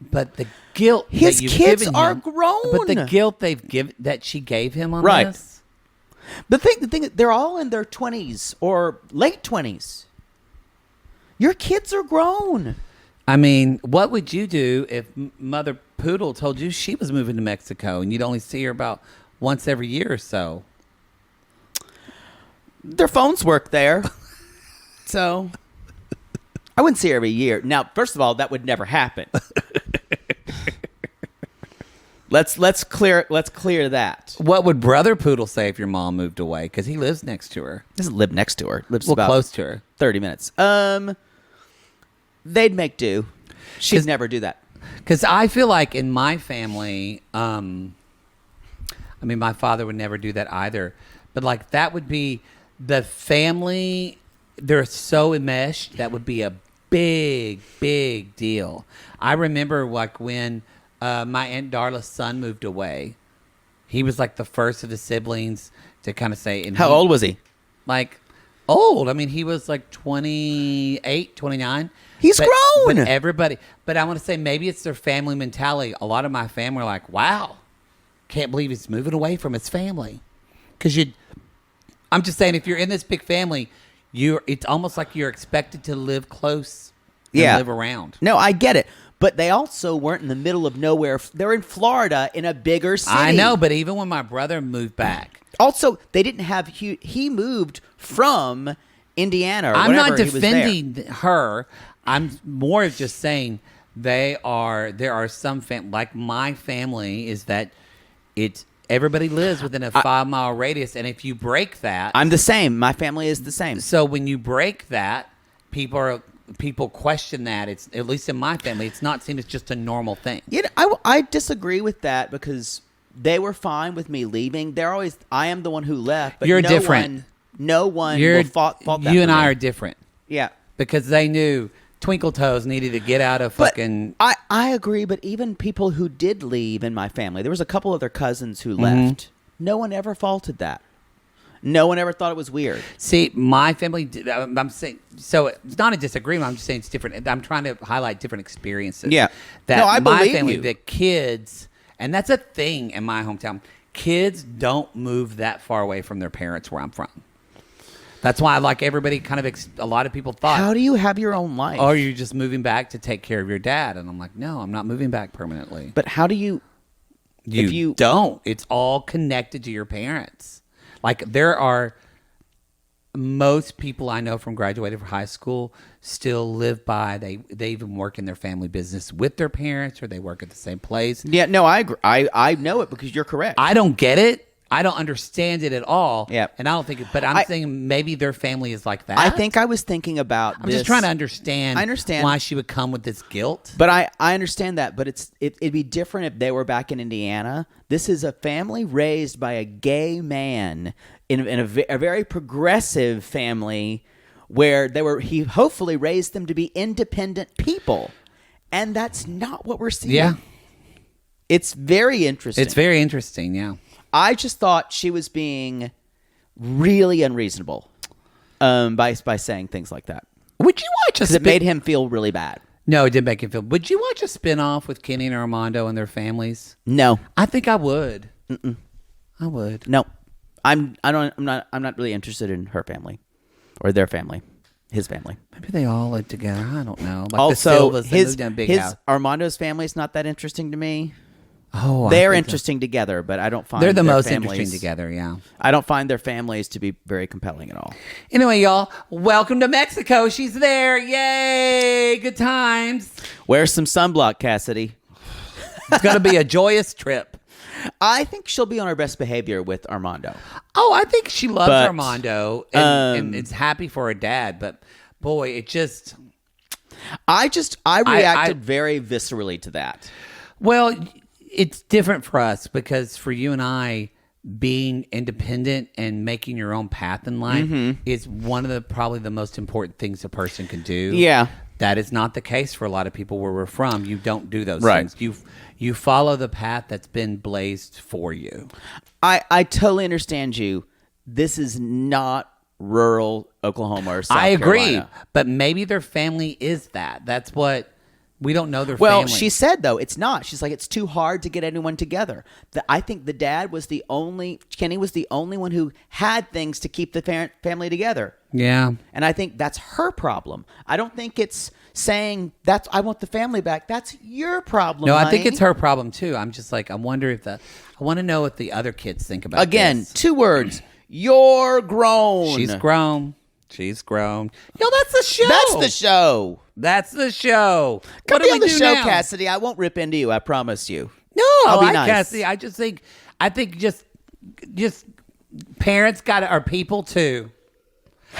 but the guilt His that you've kids given are him, grown. but the guilt that she gave him on Right. this. The thing, they're all in their 20s or late 20s. Your kids are grown. I mean, what would you do if Mother Poodle told you she was moving to Mexico and you'd only see her about once every year or so? Their phones work there. So I wouldn't see her every year. Now, first of all, that would never happen. Let's clear that. What would Brother Poodle say if your mom moved away? Because he lives next to her. Doesn't live next to her. Lives Well, about close to her. 30 minutes. They'd make do. She'd never do that. Because I feel like in my family, my father would never do that either. But like that would be the family. They're so enmeshed. That would be a big, big deal. I remember like when my Aunt Darla's son moved away. He was like the first of the siblings to kind of say. And How old was he? Like old. I mean, he was like 28, 29. He's grown. But everybody. But I want to say maybe it's their family mentality. A lot of my family are like, wow, can't believe he's moving away from his family. Because I'm just saying, if you're in this big family, it's almost like you're expected to live close and live around. No, I get it. But they also weren't in the middle of nowhere. They're in Florida in a bigger city. I know, but even when my brother moved back. Also, they didn't have... He moved from Indiana or I'm not whenever he was there. defending her. I'm more just saying there are some like my family is that everybody lives within a 5-mile radius, and if you break that, I'm the same. My family is the same. So when you break that, people question that. It's at least in my family, it's not seen as just a normal thing. I disagree with that because they were fine with me leaving. I am the one who left. But You're different. No one will fault that. You and for I me. are different. Yeah. Because they knew Twinkle Toes needed to get out of But fucking. I agree, but even people who did leave in my family, there was a couple other cousins who left. No one ever faulted that. No one ever thought it was weird. See, my family, I'm saying, so it's not a disagreement. I'm just saying it's different. I'm trying to highlight different experiences. Yeah. That No, I my believe family, you. the kids, and that's a thing in my hometown, kids don't move that far away from their parents where I'm from. That's why, like, everybody kind of, a lot of people thought, How do you have your own life? oh, are you just moving back to take care of your dad? And I'm like, no, I'm not moving back permanently. But how do you... You don't. It's all connected to your parents. Like, there are... Most people I know from graduated from high school still live by, they even work in their family business with their parents, or they work at the same place. Yeah, no, I agree. I know it because you're correct. I don't get it. I don't understand it at all. Yeah. And I don't think but I'm saying maybe their family is like that. I think I was thinking about I'm just trying to understand, I understand why she would come with this guilt. But I understand that, but it'd be different if they were back in Indiana. This is a family raised by a gay man in a very progressive family where he hopefully raised them to be independent people. And that's not what we're seeing. Yeah. It's very interesting. It's very interesting, yeah. I just thought she was being really unreasonable by saying things like that. Would you watch a Because it made him feel really bad. No, it did make him feel. Would you watch a spinoff with Kenny and Armando and their families? No. I think I would. I would. No. I'm not really interested in her family or their family. His family. Maybe they all live together. I don't know. Like Also, the Silvas, they moved in a big house. Armando's family is not that interesting to me. Oh, They're interesting together, but I don't find they're the their most families, interesting together. Yeah. I don't find their families to be very compelling at all. Anyway, y'all, welcome to Mexico. She's there. Yay! Good times. Wear some sunblock, Cassidy. It's going to be a joyous trip. I think she'll be on her best behavior with Armando. Oh, I think she loves But, Armando and it's happy for her dad. But boy, it just... I reacted very viscerally to that. Well, it's different for us because for you and I, being independent and making your own path in life is one of probably the most important things a person can do. Yeah. That is not the case for a lot of people where we're from. You don't do those Right. things. You follow the path that's been blazed for you. I totally understand you. This is not rural Oklahoma or South I agree, Carolina. but maybe their family is that. That's what we don't know their Well, family. she said, though, it's not. She's like, it's too hard to get anyone together. I think the dad was Kenny was the only one who had things to keep the family together. Yeah. And I think that's her problem. I don't think it's saying, I want the family back. That's your problem, No, I think honey. it's her problem too. I'm just like, I want to know what the other kids think about Again, this. 2 words. You're grown. She's grown. She's grown. Yo, that's the show. That's the show. That's the show. Come What be do on we the do show, now? Cassidy. I won't rip into you. I promise you. No, I'll be I like nice. Cassidy. I think just parents are people too.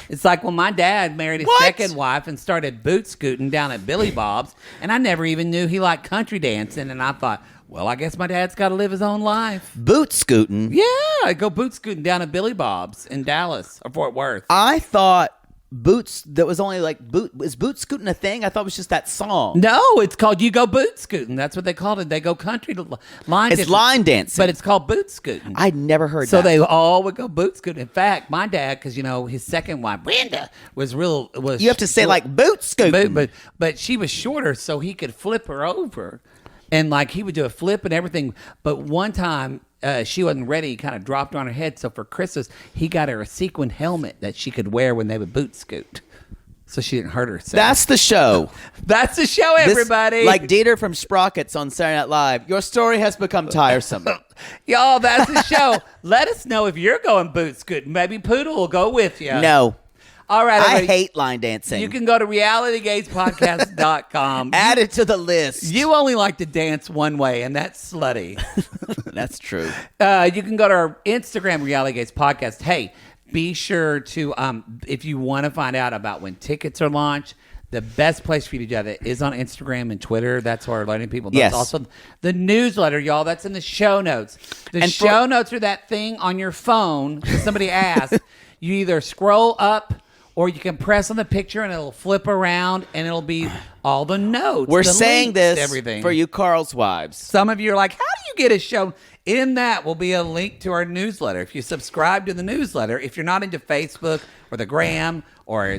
It's like when my dad married his What? second wife and started boot scooting down at Billy Bob's, and I never even knew he liked country dancing, and I thought, well, I guess my dad's got to live his own life. Boot scooting. Yeah, I go boot scooting down at Billy Bob's in Dallas or Fort Worth. I thought boots, that was only like is boot scooting a thing? I thought it was just that song. No, it's called You Go Boot Scooting. That's what they called it. They go country to line It's dancing. line dancing. But it's called boot scooting. I'd never heard So that. they all would go boot scooting. In fact, my dad, because his second wife Brenda was You have to say short- like boot scooting. but she was shorter, so he could flip her over, and like he would do a flip and everything. But one time she wasn't ready, he kind of dropped her on her head. So for Christmas, he got her a sequin helmet that she could wear when they would boot scoot, so she didn't hurt herself. That's the show. That's the show, This- everybody. like Dieter from Sprockets on Saturday Night Live. Your story has become tiresome. Y'all, that's the show. Let us know if you're going boot scooting. Maybe Poodle will go with you. No. All right, I everybody. hate line dancing. You can go to realitygatespodcast.com. Add it to the list. You only like to dance one way, and that's slutty. That's true. You can go to our Instagram, Reality Gates Podcast. Hey, be sure to, if you want to find out about when tickets are launched, the best place for you to do that is on Instagram and Twitter. That's where we're letting people know. Yes. Also, the newsletter, y'all, that's in the show notes. The And show notes are that thing on your phone. 'Cause somebody asked, you either scroll up or you can press on the picture and it'll flip around and it'll be all the notes. We're the saying links, this everything. for you Carl's wives. Some of you are like, how do you get a show? In that will be a link to our newsletter. If you subscribe to the newsletter, if you're not into Facebook or the Gram or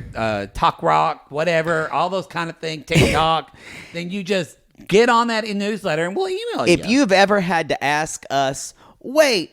Talk Rock, whatever, all those kind of things, TikTok, then you just get on that newsletter and we'll email you. If you've ever had to ask us, wait,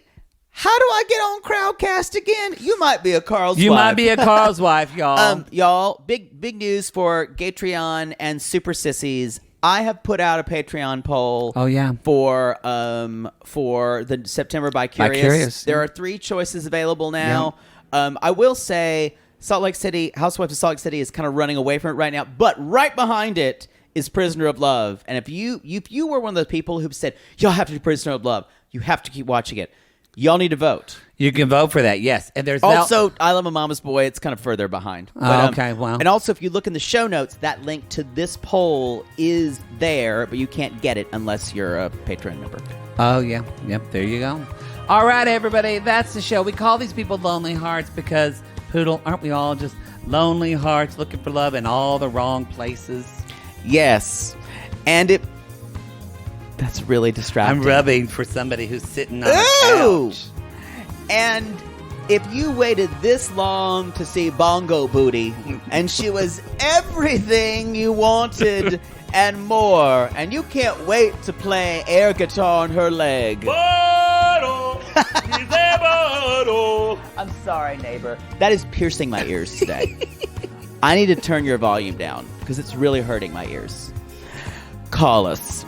how do I get on Crowdcast again? You might be a Carl's wife. You might be a Carl's wife, y'all. Y'all, big news for Gatreon and Super Sissies. I have put out a Patreon poll. Oh, yeah. For the September by Curious. Curious, There yeah. are 3 choices available now. I will say Salt Lake City, Housewives of Salt Lake City is kind of running away from it right now, but right behind it is Prisoner of Love. And if you were one of those people who said, y'all have to do Prisoner of Love, you have to keep watching it. Y'all need to vote. You can vote for that, yes. And there's Also, I Love a Mama's Boy. It's kind of further behind. Okay, well. And also, if you look in the show notes, that link to this poll is there, but you can't get it unless you're a Patreon member. Oh, yeah. Yep, there you go. All right, everybody, that's the show. We call these people Lonely Hearts because, Poodle, aren't we all just lonely hearts looking for love in all the wrong places? Yes. And that's really distracting. I'm rubbing for somebody who's sitting on a Ooh! couch. And if you waited this long to see Bongo Booty, and she was everything you wanted and more, and you can't wait to play air guitar on her leg. I'm sorry, neighbor. That is piercing my ears today. I need to turn your volume down because it's really hurting my ears. Call us.